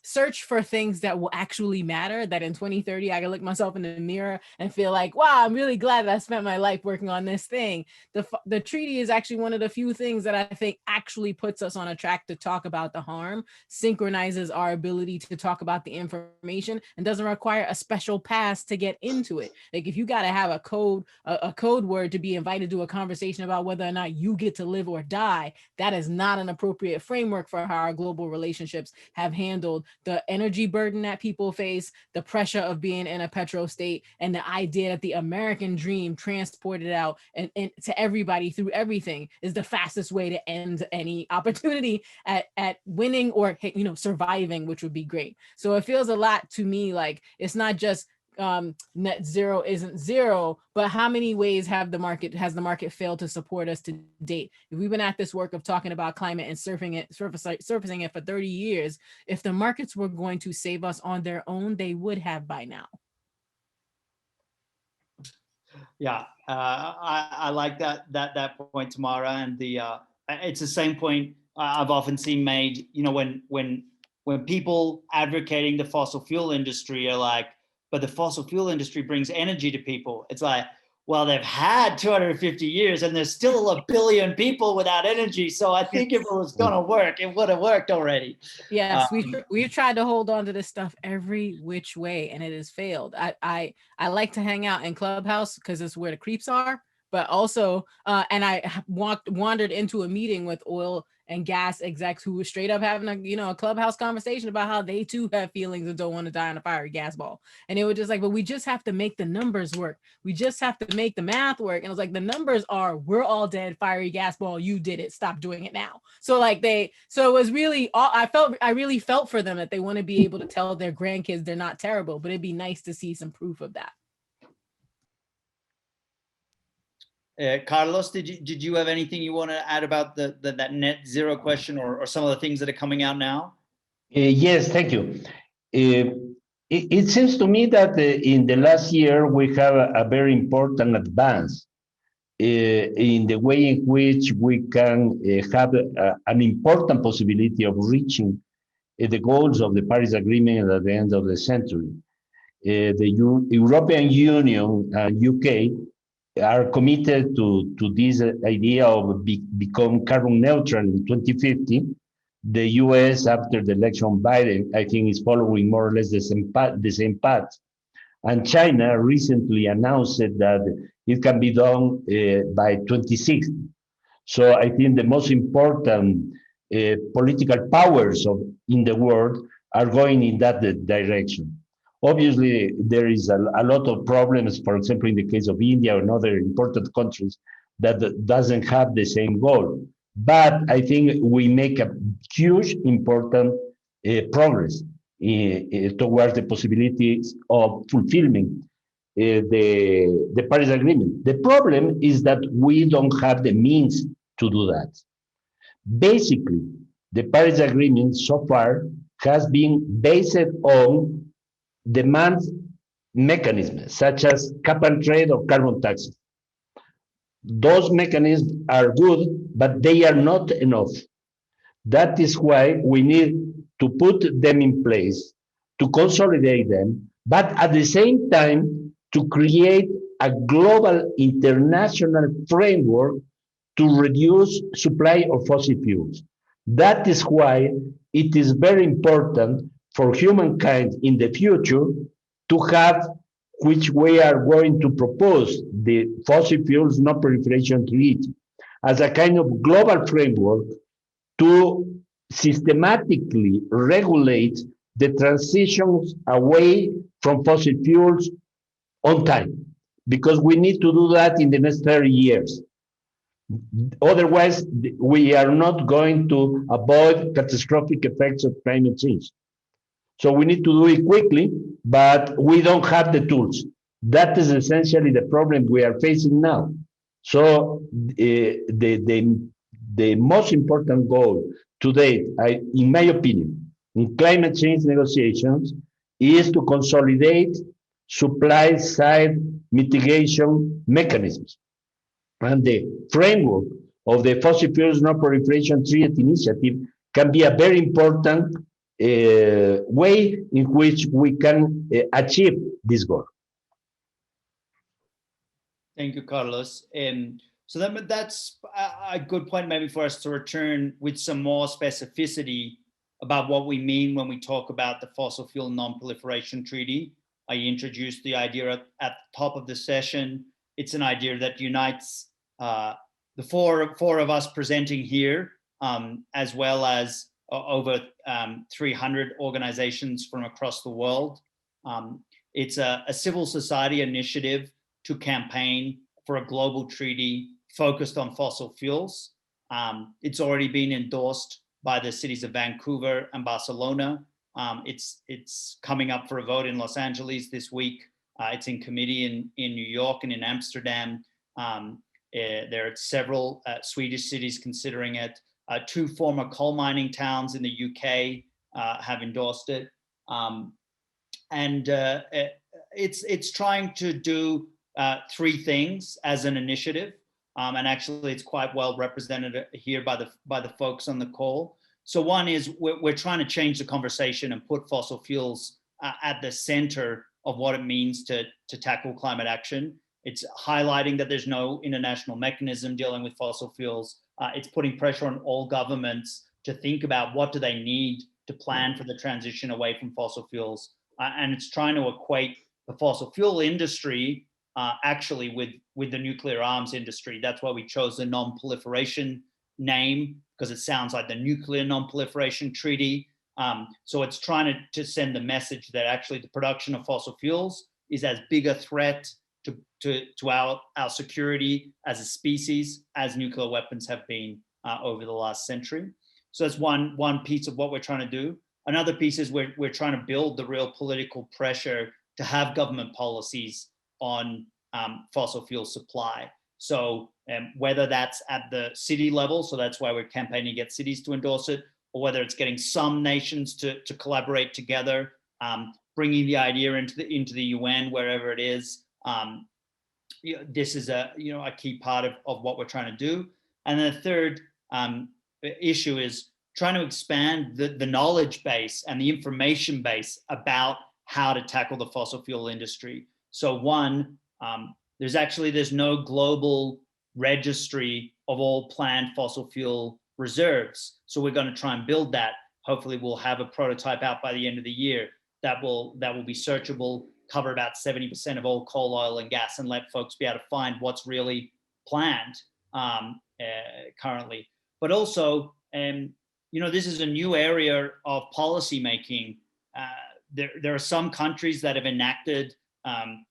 search for things that will actually matter, that in 2030 I can look myself in the mirror and feel like, wow, I'm really glad that I spent my life working on this thing. The treaty is actually one of the few things that I think actually puts us on a track to talk about the harm, synchronizes our ability to talk about the information, and doesn't require a special pass to get into it. Like, if you got to have a code word to be invited to a conversation about whether or not you get to live or die, that is not an appropriate framework for how our global relationships have handled the energy burden that people face, the pressure of being in a petro state, and the idea that the American dream transported out and to everybody through everything is the fastest way to end any opportunity at winning or surviving, which would be great. So it feels a lot to me like it's not just net zero isn't zero, but how many ways has the market failed to support us to date? If we've been at this work of talking about climate and surfacing it for 30 years, if the markets were going to save us on their own, they would have by now. Yeah, I like that point, Tamara, and it's the same point I've often seen made. When people advocating the fossil fuel industry are like, but the fossil fuel industry brings energy to people. It's like, well, they've had 250 years and there's still a billion people without energy. So I think if it was going to work, it would have worked already. Yes, we've tried to hold on to this stuff every which way and it has failed. I like to hang out in Clubhouse because it's where the creeps are, but also, and I wandered into a meeting with oil and gas execs who were straight up having a Clubhouse conversation about how they too have feelings and don't want to die on a fiery gas ball. And they were just like, but we just have to make the numbers work. We just have to make the math work. And I was like, the numbers are, we're all dead, fiery gas ball, you did it, stop doing it now. So it was really, I really felt for them that they want to be able to tell their grandkids they're not terrible, but it'd be nice to see some proof of that. Carlos, did you have anything you want to add about that net zero question or some of the things that are coming out now? Yes, thank you. It seems to me that in the last year we have a very important advance in the way in which we can have an important possibility of reaching the goals of the Paris Agreement at the end of the century. The European Union and UK are committed to this idea of become carbon neutral in 2050. The US, after the election of Biden, I think is following more or less the same path. And China recently announced that it can be done by 2060. So I think the most important political powers in the world are going in that direction. Obviously, there is a lot of problems, for example, in the case of India and other important countries that doesn't have the same goal. But I think we make a huge, important progress towards the possibilities of fulfilling the Paris Agreement. The problem is that we don't have the means to do that. Basically, the Paris Agreement so far has been based on demand mechanisms such as cap and trade or carbon taxes. Those mechanisms are good, but they are not enough. That is why we need to put them in place, to consolidate them, but at the same time to create a global international framework to reduce supply of fossil fuels. That is why it is very important for humankind in the future to have, which we are going to propose, the Fossil Fuels Non-Proliferation Treaty as a kind of global framework to systematically regulate the transitions away from fossil fuels on time, because we need to do that in the next 30 years. Otherwise, we are not going to avoid catastrophic effects of climate change. So we need to do it quickly, but we don't have the tools. That is essentially the problem we are facing now. So the most important goal today, in my opinion, in climate change negotiations is to consolidate supply side mitigation mechanisms. And the framework of the Fossil Fuels Non-Proliferation Treaty initiative can be a very important way in which we can achieve this goal. Thank you, Carlos. So that's a good point maybe for us to return with some more specificity about what we mean when we talk about the Fossil Fuel Non-Proliferation Treaty. I introduced the idea at the top of the session. It's an idea that unites the four of us presenting here, as well as over 300 organizations from across the world. It's a civil society initiative to campaign for a global treaty focused on fossil fuels. It's already been endorsed by the cities of Vancouver and Barcelona. It's coming up for a vote in Los Angeles this week. It's in committee in New York and in Amsterdam. There are several Swedish cities considering it. 2 former coal mining towns in the UK have endorsed it. It's trying to do 3 things as an initiative. And actually it's quite well represented here by the folks on the call. So one is we're trying to change the conversation and put fossil fuels at the center of what it means to tackle climate action. It's highlighting that there's no international mechanism dealing with fossil fuels. It's putting pressure on all governments to think about what do they need to plan for the transition away from fossil fuels. And it's trying to equate the fossil fuel industry actually with the nuclear arms industry. That's why we chose the non-proliferation name, because it sounds like the Nuclear Non-Proliferation Treaty. So it's trying to send the message that actually the production of fossil fuels is as big a threat to our security as a species as nuclear weapons have been over the last century. So that's one piece of what we're trying to do. Another piece is we're trying to build the real political pressure to have government policies on fossil fuel supply. So whether that's at the city level, so that's why we're campaigning to get cities to endorse it, or whether it's getting some nations to collaborate together. bringing the idea into the UN, wherever it is. This is a key part of what we're trying to do. And the third issue is trying to expand the knowledge base and the information base about how to tackle the fossil fuel industry. So one, there's no global registry of all planned fossil fuel reserves. So we're going to try and build that. Hopefully we'll have a prototype out by the end of the year that will be searchable, cover about 70% of all coal, oil, and gas, and let folks be able to find what's really planned currently. But also, this is a new area of policy making. There are some countries that have enacted,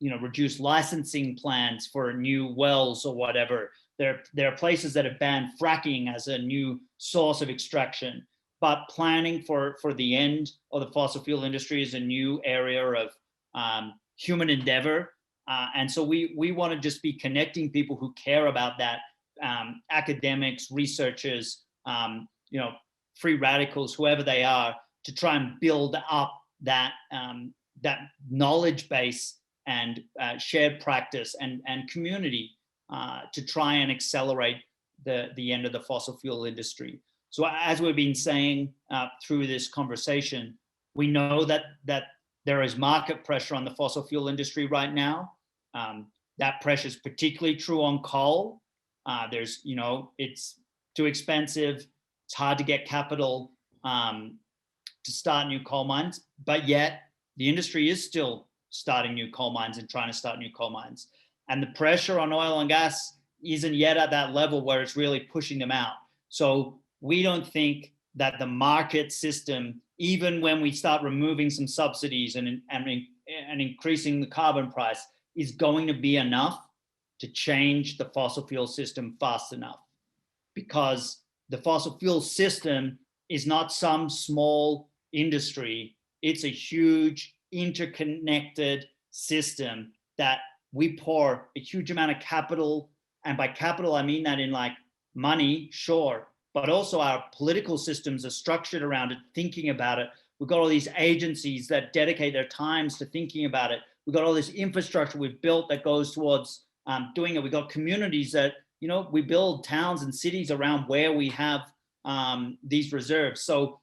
reduced licensing plans for new wells or whatever. There are places that have banned fracking as a new source of extraction. But planning for the end of the fossil fuel industry is a new area of human endeavor. And so we want to just be connecting people who care about that, academics, researchers, free radicals, whoever they are, to try and build up that knowledge base and shared practice and community to try and accelerate the end of the fossil fuel industry. So as we've been saying through this conversation, we know that there is market pressure on the fossil fuel industry right now. That pressure is particularly true on coal. It's too expensive. It's hard to get capital to start new coal mines, but yet the industry is still starting new coal mines and trying to start new coal mines. And the pressure on oil and gas isn't yet at that level where it's really pushing them out. So we don't think that the market system, even when we start removing some subsidies and increasing the carbon price, is going to be enough to change the fossil fuel system fast enough. Because the fossil fuel system is not some small industry. It's a huge interconnected system that we pour a huge amount of capital, and by capital, I mean that in like money, sure, but also our political systems are structured around it, thinking about it. We've got all these agencies that dedicate their times to thinking about it. We've got all this infrastructure we've built that goes towards doing it. We've got communities that, we build towns and cities around where we have these reserves. So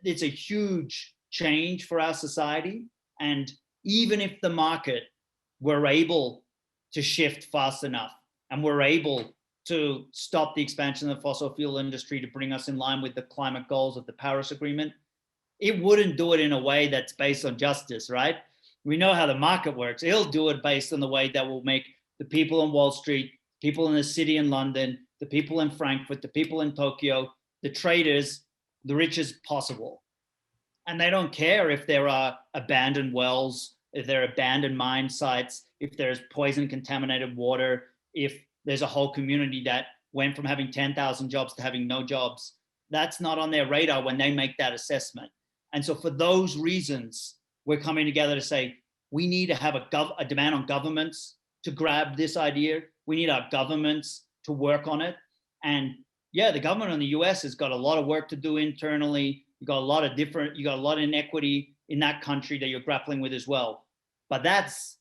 it's a huge change for our society. And even if the market were able to shift fast enough and we're able to stop the expansion of the fossil fuel industry to bring us in line with the climate goals of the Paris Agreement, it wouldn't do it in a way that's based on justice, right? We know how the market works. It'll do it based on the way that will make the people on Wall Street, people in the city in London, the people in Frankfurt, the people in Tokyo, the traders, the richest possible. And they don't care if there are abandoned wells, if there are abandoned mine sites, if there's poison contaminated water, if there's a whole community that went from having 10,000 jobs to having no jobs. That's not on their radar when they make that assessment. And so for those reasons, we're coming together to say, we need to have a demand on governments to grab this idea. We need our governments to work on it. And yeah, the government in the US has got a lot of work to do internally. You got a lot of inequity in that country that you're grappling with as well. But that's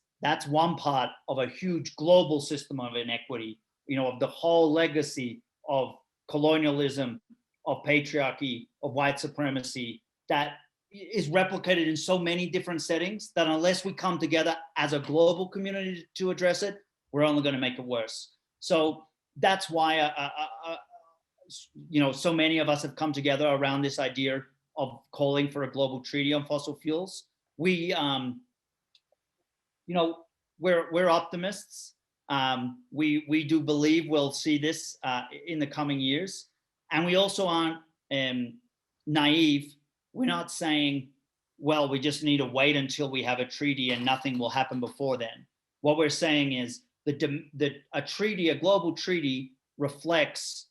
one part of a huge global system of inequity, of the whole legacy of colonialism, of patriarchy, of white supremacy that is replicated in so many different settings that unless we come together as a global community to address it, we're only going to make it worse. So that's why so many of us have come together around this idea of calling for a global treaty on fossil fuels. We're optimists. We do believe we'll see this in the coming years, and we also aren't naive. We're not saying, well, we just need to wait until we have a treaty and nothing will happen before then. What we're saying is a global treaty reflects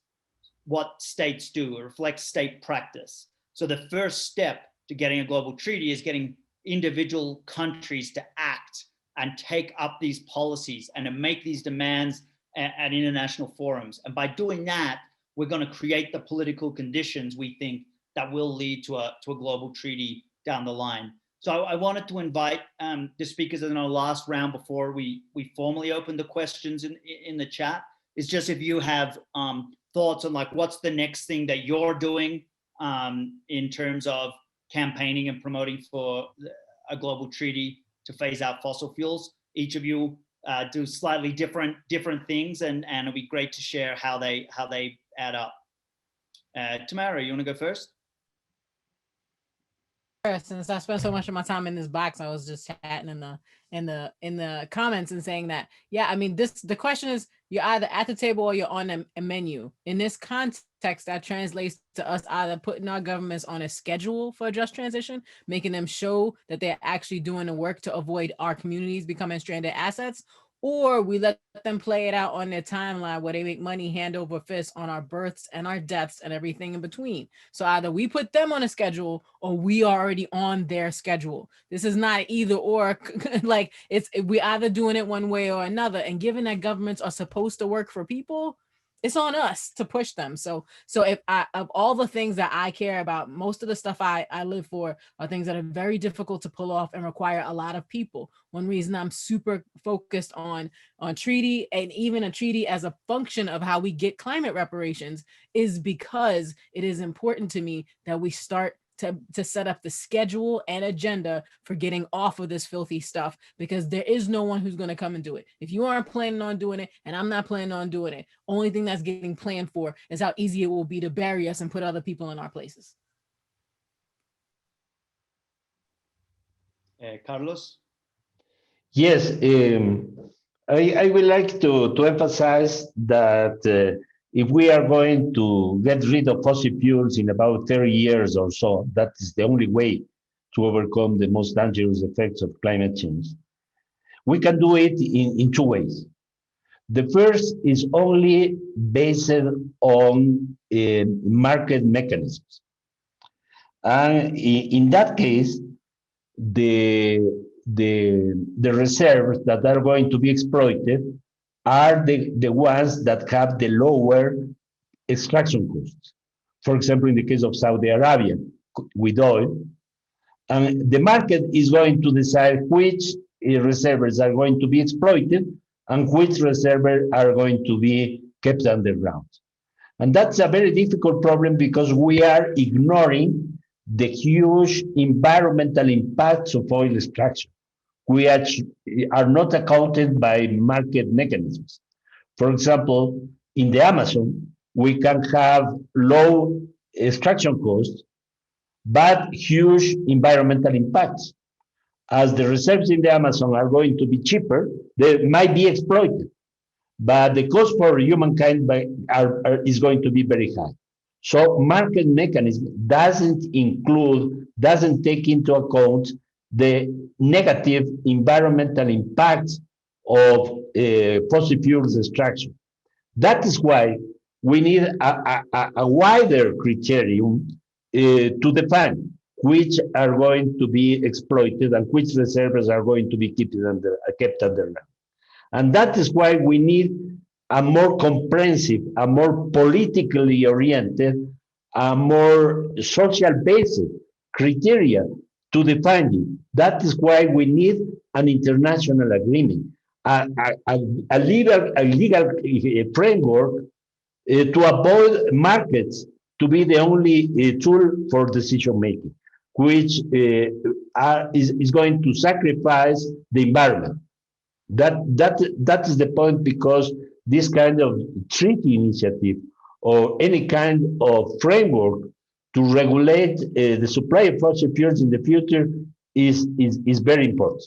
what states do. It reflects state practice. So the first step to getting a global treaty is getting individual countries to act and take up these policies and to make these demands at international forums. And by doing that, we're going to create the political conditions, we think, that will lead to a global treaty down the line. So I wanted to invite the speakers in our last round before we formally open the questions in the chat. It's just if you have thoughts on like what's the next thing that you're doing in terms of campaigning and promoting for a global treaty to phase out fossil fuels. Each of you do slightly different things, and it'll be great to share how they add up. Tamara, you want to go first? Since I spent so much of my time in this box, I was just chatting in the comments and saying that, yeah, I mean, the question is, you're either at the table or you're on a menu. In this context, that translates to us either putting our governments on a schedule for a just transition, making them show that they're actually doing the work to avoid our communities becoming stranded assets, or we let them play it out on their timeline where they make money hand over fist on our births and our deaths and everything in between. So either we put them on a schedule or we are already on their schedule. This is not either or, like we either doing it one way or another. And given that governments are supposed to work for people, it's on us to push them. So if of all the things that I care about, most of the stuff I live for are things that are very difficult to pull off and require a lot of people. One reason I'm super focused on treaty, and even a treaty as a function of how we get climate reparations, is because it is important to me that we start to set up the schedule and agenda for getting off of this filthy stuff, because there is no one who's going to come and do it. If you aren't planning on doing it, and I'm not planning on doing it, only thing that's getting planned for is how easy it will be to bury us and put other people in our places. Carlos? Yes, I would like to emphasize that if we are going to get rid of fossil fuels in about 30 years or so, that is the only way to overcome the most dangerous effects of climate change. We can do it in two ways. The first is only based on market mechanisms. And in that case, the reserves that are going to be exploited are the ones that have the lower extraction costs. For example, in the case of Saudi Arabia with oil, and the market is going to decide which reserves are going to be exploited and which reserves are going to be kept underground. And that's a very difficult problem because we are ignoring the huge environmental impacts of oil extraction. We are not accounted by market mechanisms. For example, in the Amazon, we can have low extraction costs, but huge environmental impacts. As the reserves in the Amazon are going to be cheaper, they might be exploited, but the cost for humankind is going to be very high. So market mechanism doesn't take into account the negative environmental impacts of fossil fuels extraction. That is why we need a wider criterion to define which are going to be exploited and which reserves are going to be kept underground. And that is why we need a more comprehensive, a more politically oriented, a more social basis criteria to define it. That is why we need an international agreement, a legal framework to avoid markets to be the only tool for decision making, which is going to sacrifice the environment. That is the point, because this kind of treaty initiative or any kind of framework to regulate the supply of fossil fuels in the future is very important.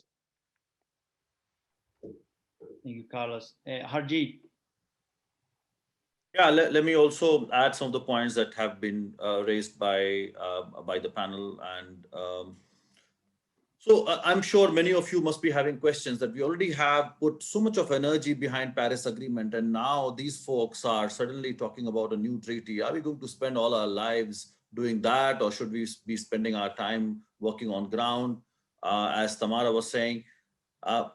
Thank you, Carlos. Harjeet. Yeah, let me also add some of the points that have been raised by the panel. And so I'm sure many of you must be having questions that we already have put so much of energy behind Paris Agreement, and now these folks are suddenly talking about a new treaty. Are we going to spend all our lives doing that, or should we be spending our time working on ground? As Tamara was saying, I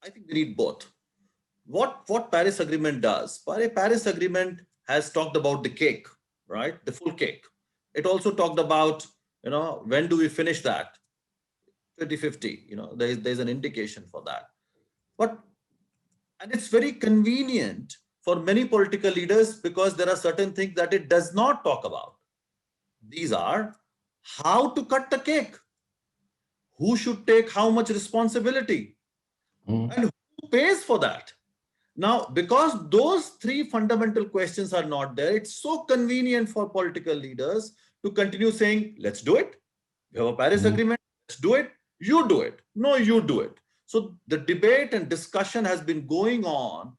think we need both. What Paris Agreement does, Paris Agreement has talked about the cake, right? The full cake. It also talked about When do we finish that? 2050, there's an indication for that. And it's very convenient for many political leaders because there are certain things that it does not talk about. These are how to cut the cake, who should take how much responsibility, and who pays for that. Now, because those three fundamental questions are not there, it's so convenient for political leaders to continue saying, let's do it. We have a Paris Agreement, let's do it. You do it. No, you do it. So the debate and discussion has been going on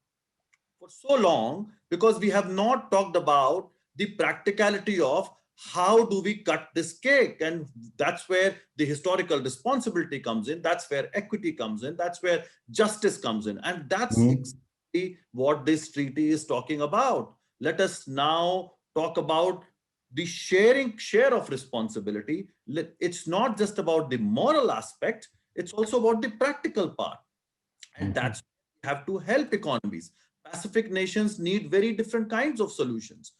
for so long because we have not talked about the practicality of how do we cut this cake. And that's where the historical responsibility comes in. That's where equity comes in. That's where justice comes in. And that's exactly what this treaty is talking about. Let us now talk about the share of responsibility. It's not just about the moral aspect, it's also about the practical part. And that's why we have to help economies. Pacific nations need very different kinds of solutions.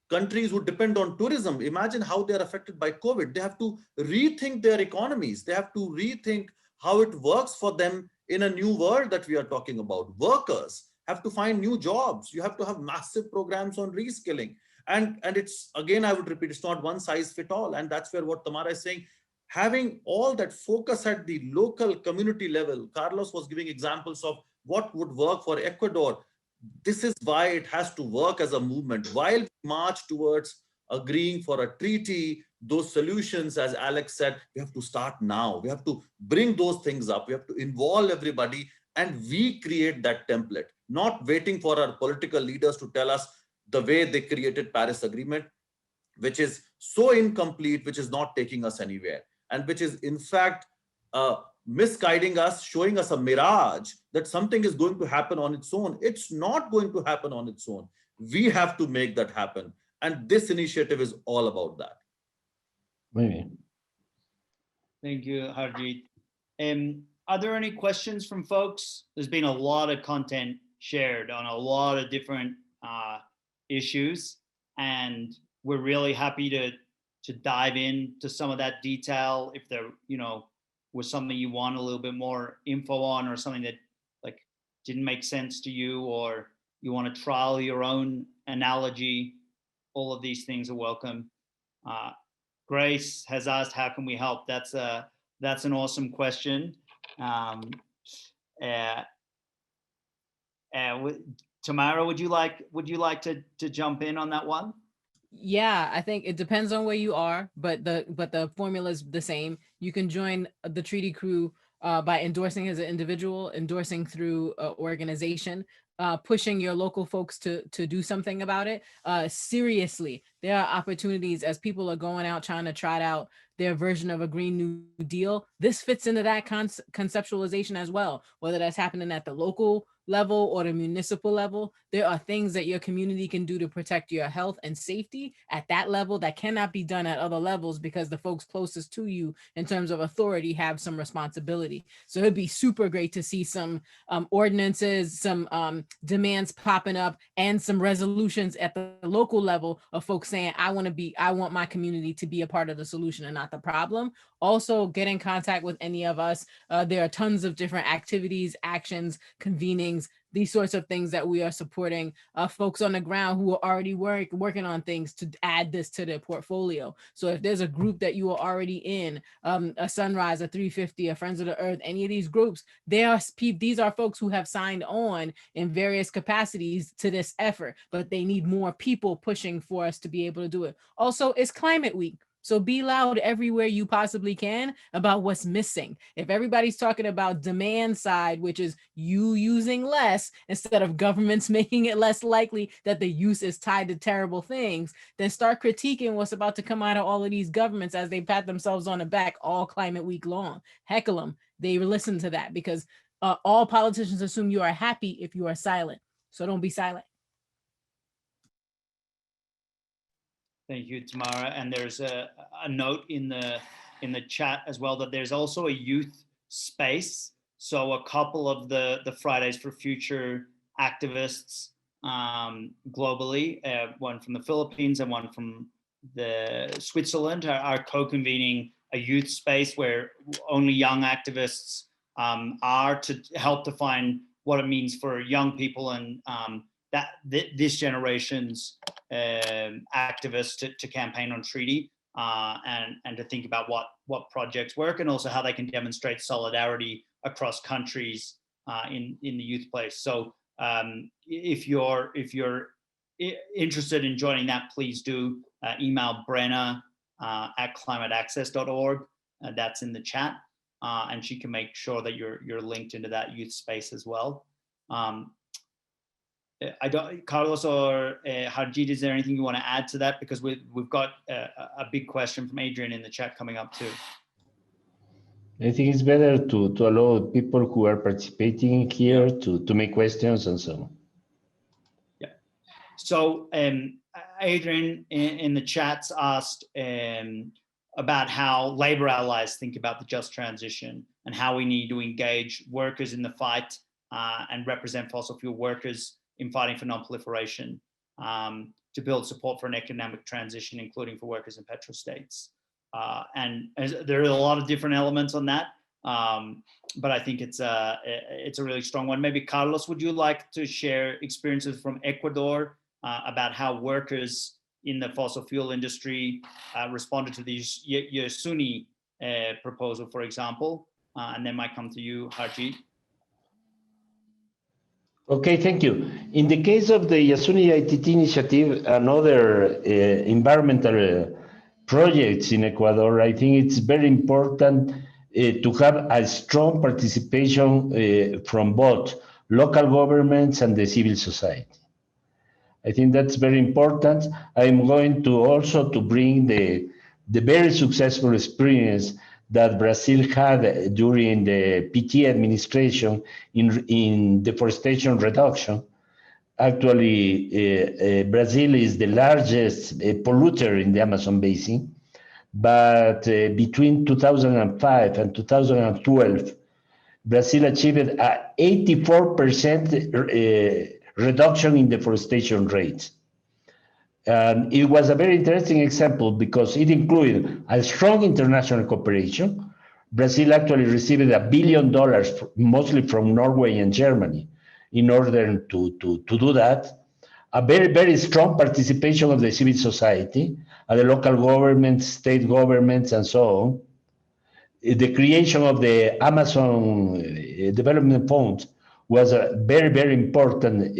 Countries who depend on tourism, imagine how they are affected by COVID. They have to rethink their economies. They have to rethink how it works for them in a new world that we are talking about. Workers have to find new jobs. You have to have massive programs on reskilling. And it's, again, I would repeat, it's not one size fit all. And that's where what Tamara is saying, having all that focus at the local community level. Carlos was giving examples of what would work for Ecuador. This is why it has to work as a movement. While we march towards agreeing for a treaty, those solutions, as Alex said, we have to start now. We have to bring those things up. We have to involve everybody and we create that template, not waiting for our political leaders to tell us the way they created Paris Agreement, which is so incomplete, which is not taking us anywhere, and which is in fact misguiding us, showing us a mirage that something is going to happen on its own. It's not going to happen on its own. We have to make that happen. And this initiative is all about that. Maybe. Thank you, Harjeet. Are there any questions from folks? There's been a lot of content shared on a lot of different issues, and we're really happy to dive into some of that detail if there was something you want a little bit more info on, or something that like didn't make sense to you, or you want to trial your own analogy. All of these things are welcome. Grace has asked, how can we help? That's an awesome question. Tamara, would you like to jump in on that one? Yeah, I think it depends on where you are, but the formula is the same. You can join the treaty crew by endorsing as an individual, endorsing through an organization, pushing your local folks to do something about it. Seriously, there are opportunities as people are going out trying to trot out their version of a Green New Deal. This fits into that conceptualization as well, whether that's happening at the local level or the municipal level. There are things that your community can do to protect your health and safety at that level that cannot be done at other levels because the folks closest to you in terms of authority have some responsibility. So it'd be super great to see some ordinances, some demands popping up, and some resolutions at the local level of folks saying, I want my community to be a part of the solution and not the problem. Also, get in contact with any of us. There are tons of different activities, actions, convenings, these sorts of things that we are supporting folks on the ground who are already working on things to add this to their portfolio. So if there's a group that you are already in, a Sunrise, a 350, a Friends of the Earth, any of these groups, these are folks who have signed on in various capacities to this effort, but they need more people pushing for us to be able to do it. Also, it's Climate Week. So be loud everywhere you possibly can about what's missing. If everybody's talking about demand side, which is you using less instead of governments making it less likely that the use is tied to terrible things, then start critiquing what's about to come out of all of these governments as they pat themselves on the back all Climate Week long. Heckle them. They listen to that because all politicians assume you are happy if you are silent. So don't be silent. Thank you, Tamara. And there's a note in the chat as well that there's also a youth space. So a couple of the Fridays for Future activists globally, one from the Philippines and one from Switzerland are co-convening a youth space where only young activists are to help define what it means for young people and this generation's activists to campaign on treaty and to think about what projects work and also how they can demonstrate solidarity across countries in the youth place. So if you're interested in joining that, please do email Brenna at climateaccess.org. That's in the chat, and she can make sure that you're linked into that youth space as well. Carlos or Harjit, is there anything you want to add to that? Because we've got a big question from Adrian in the chat coming up too. I think it's better to allow people who are participating here to make questions and so on. Yeah. So Adrian in the chats asked about how labor allies think about the just transition and how we need to engage workers in the fight and represent fossil fuel workers in fighting for non-proliferation to build support for an economic transition, including for workers in petrostates. And there are a lot of different elements on that, but I think it's a really strong one. Maybe Carlos, would you like to share experiences from Ecuador about how workers in the fossil fuel industry responded to the Yasuni proposal, for example, and then might come to you, Harjit. Okay, thank you. In the case of the Yiti Initiative and other environmental projects in Ecuador, I think it's very important to have a strong participation from both local governments and the civil society. I think that's very important. I'm going to also to bring the very successful experience that Brazil had during the PT administration in deforestation reduction. Actually, Brazil is the largest polluter in the Amazon basin, but between 2005 and 2012, Brazil achieved an 84% reduction in deforestation rates. And it was a very interesting example because it included a strong international cooperation. Brazil actually received $1 billion, mostly from Norway and Germany, in order to do that. A very, very strong participation of the civil society, the local governments, state governments, and so on. The creation of the Amazon Development Fund was a very, very important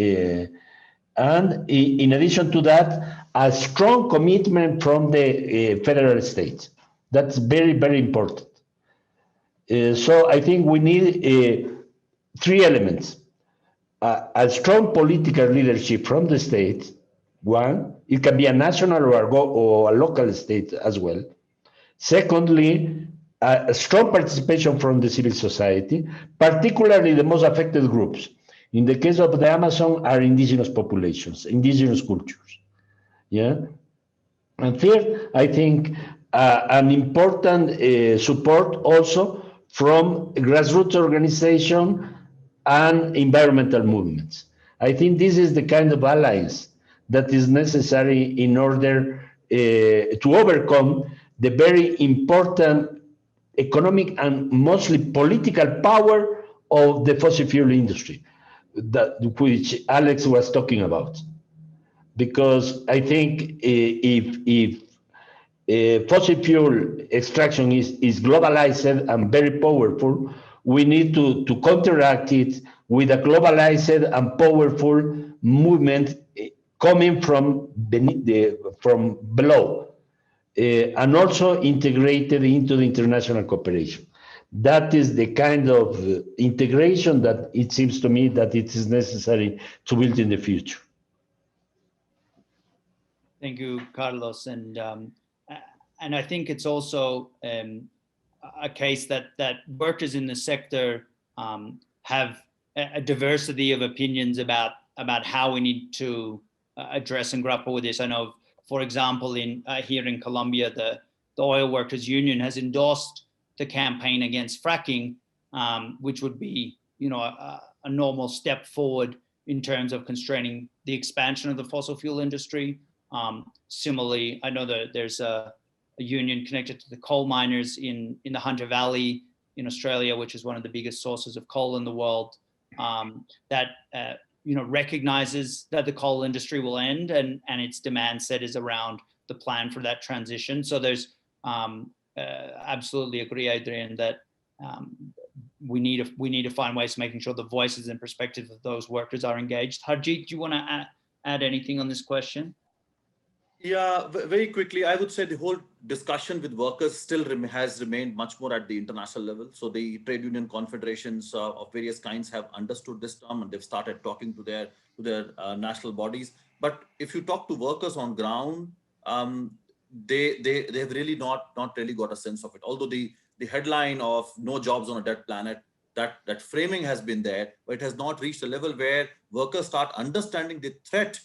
and in addition to that, a strong commitment from the federal states. That's very, very important. So I think we need three elements. A strong political leadership from the state, one. It can be a national or a local state as well. Secondly, a strong participation from the civil society, particularly the most affected groups. In the case of the Amazon, are indigenous populations, indigenous cultures. Yeah. And third, I think an important support also from grassroots organization and environmental movements. I think this is the kind of alliance that is necessary in order to overcome the very important economic and mostly political power of the fossil fuel industry, which Alex was talking about. Because I think if fossil fuel extraction is globalized and very powerful, we need to counteract it with a globalized and powerful movement coming from below and also integrated into the international cooperation. That is the kind of integration that it seems to me that it is necessary to build in the future. Thank you, Carlos. And I think it's also a case that workers in the sector have a diversity of opinions about how we need to address and grapple with this. I know, for example, here in Colombia, the Oil Workers Union has endorsed the campaign against fracking, which would be, a normal step forward in terms of constraining the expansion of the fossil fuel industry. Similarly, I know that there's a union connected to the coal miners in the Hunter Valley in Australia, which is one of the biggest sources of coal in the world, that recognizes that the coal industry will end, and its demand set is around the plan for that transition. So there's absolutely agree, Adrian, that we need to find ways of making sure the voices and perspectives of those workers are engaged. Harjeet, do you want to add anything on this question? Yeah, very quickly, I would say the whole discussion with workers still has remained much more at the international level. So the trade union confederations of various kinds have understood this term, and they've started talking to their national bodies. But if you talk to workers on ground, they've really not really got a sense of it. Although the headline of "No jobs on a dead planet," that framing has been there, but it has not reached a level where workers start understanding the threat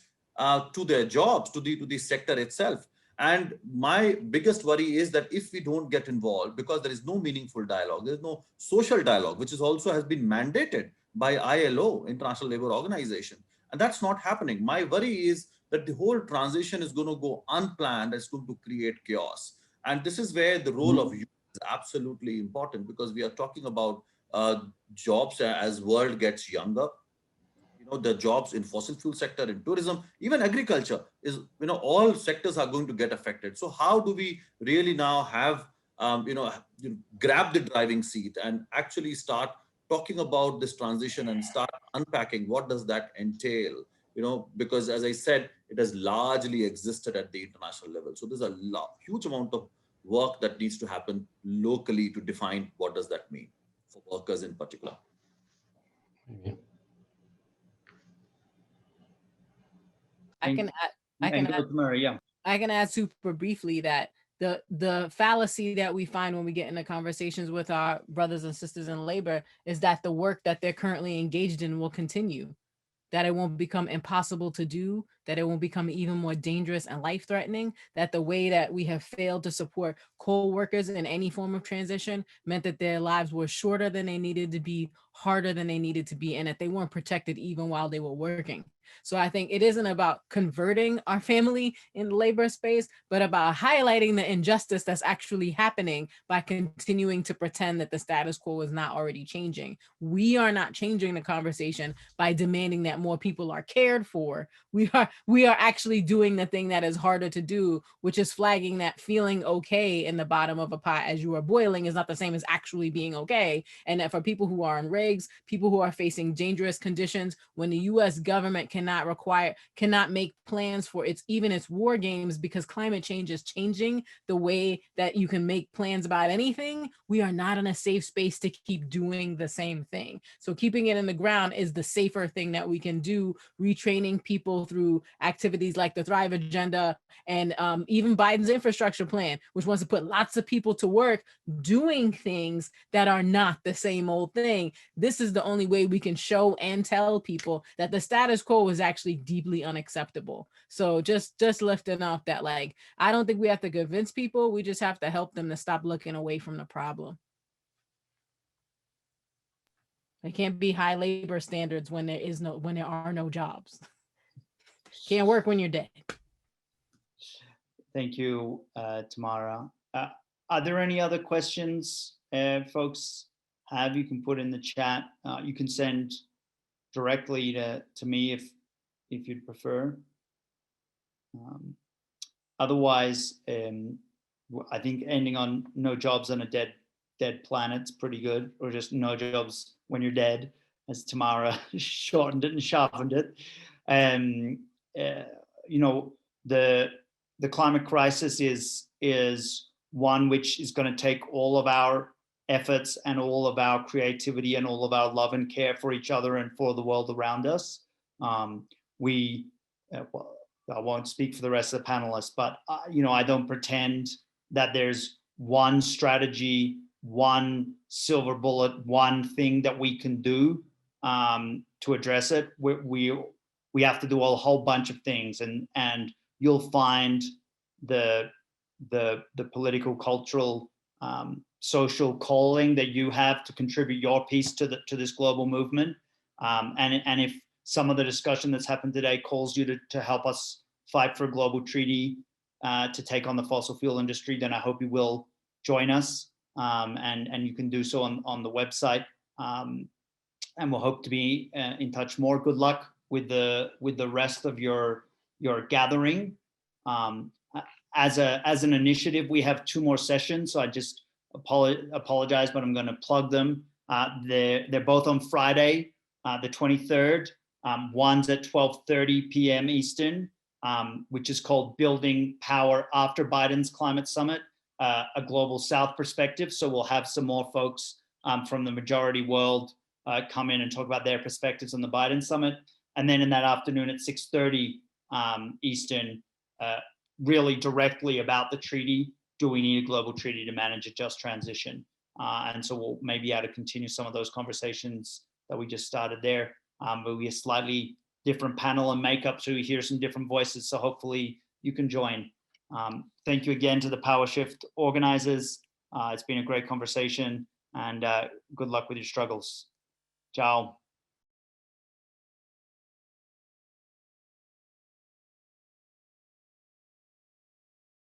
to their jobs, to the sector itself. And my biggest worry is that if we don't get involved, because there is no meaningful dialogue, there's no social dialogue, which is also has been mandated by ILO, International Labour Organization, and that's not happening. My worry is that the whole transition is going to go unplanned. It's going to create chaos, and this is where the role of youth is absolutely important, because we are talking about jobs as world gets younger. The jobs in fossil fuel sector, in tourism, even agriculture is, all sectors are going to get affected. So how do we really now have, grab the driving seat and actually start talking about this transition and start unpacking what does that entail? Because as I said, it has largely existed at the international level. So there's a huge amount of work that needs to happen locally to define what does that mean for workers in particular. Yeah. I can add super briefly that the fallacy that we find when we get into conversations with our brothers and sisters in labor is that the work that they're currently engaged in will continue, that it won't become impossible to do, that it won't become even more dangerous and life-threatening, that the way that we have failed to support coal workers in any form of transition meant that their lives were shorter than they needed to be, harder than they needed to be, and that they weren't protected even while they were working. So I think it isn't about converting our family in the labor space, but about highlighting the injustice that's actually happening by continuing to pretend that the status quo is not already changing. We are not changing the conversation by demanding that more people are cared for. We are actually doing the thing that is harder to do, which is flagging that feeling okay in the bottom of a pot as you are boiling is not the same as actually being okay. And that for people who are in rigs, people who are facing dangerous conditions, when the US government cannot make plans for its war games because climate change is changing the way that you can make plans about anything, we are not in a safe space to keep doing the same thing. So keeping it in the ground is the safer thing that we can do, retraining people through activities like the Thrive Agenda and even Biden's infrastructure plan, which wants to put lots of people to work doing things that are not the same old thing. This is the only way we can show and tell people that the status quo is actually deeply unacceptable. So just lifting off that, like, I don't think we have to convince people. We just have to help them to stop looking away from the problem. There can't be high labor standards when there are no jobs. Can't work when you're dead. Thank you, Tamara. Are there any other questions folks have? You can put in the chat. You can send directly to me if you'd prefer. Otherwise, I think ending on no jobs on a dead planet's pretty good, or just no jobs when you're dead, as Tamara shortened it and sharpened it. The climate crisis is one which is going to take all of our efforts and all of our creativity and all of our love and care for each other and for the world around us. I won't speak for the rest of the panelists, but I don't pretend that there's one strategy, one silver bullet, one thing that we can do to address it. We have to do a whole bunch of things, and you'll find the political, cultural, social calling that you have to contribute your piece to this global movement. And if some of the discussion that's happened today calls you to help us fight for a global treaty to take on the fossil fuel industry, then I hope you will join us. And you can do so on the website. And we'll hope to be in touch more. Good luck with the rest of your gathering. As an initiative, we have 2 more sessions, so I just apologize, but I'm going to plug them. They're both on Friday, the 23rd. One's at 12:30 p.m. Eastern, which is called Building Power After Biden's Climate Summit, a Global South perspective. So we'll have some more folks from the majority world come in and talk about their perspectives on the Biden summit. And then in that afternoon at 6:30 Eastern, really directly about the treaty. Do we need a global treaty to manage a just transition? And so we'll maybe be able to continue some of those conversations that we just started there. But we a slightly different panel and makeup, so we hear some different voices. So hopefully you can join. Thank you again to the PowerShift organizers. It's been a great conversation, and good luck with your struggles. Ciao.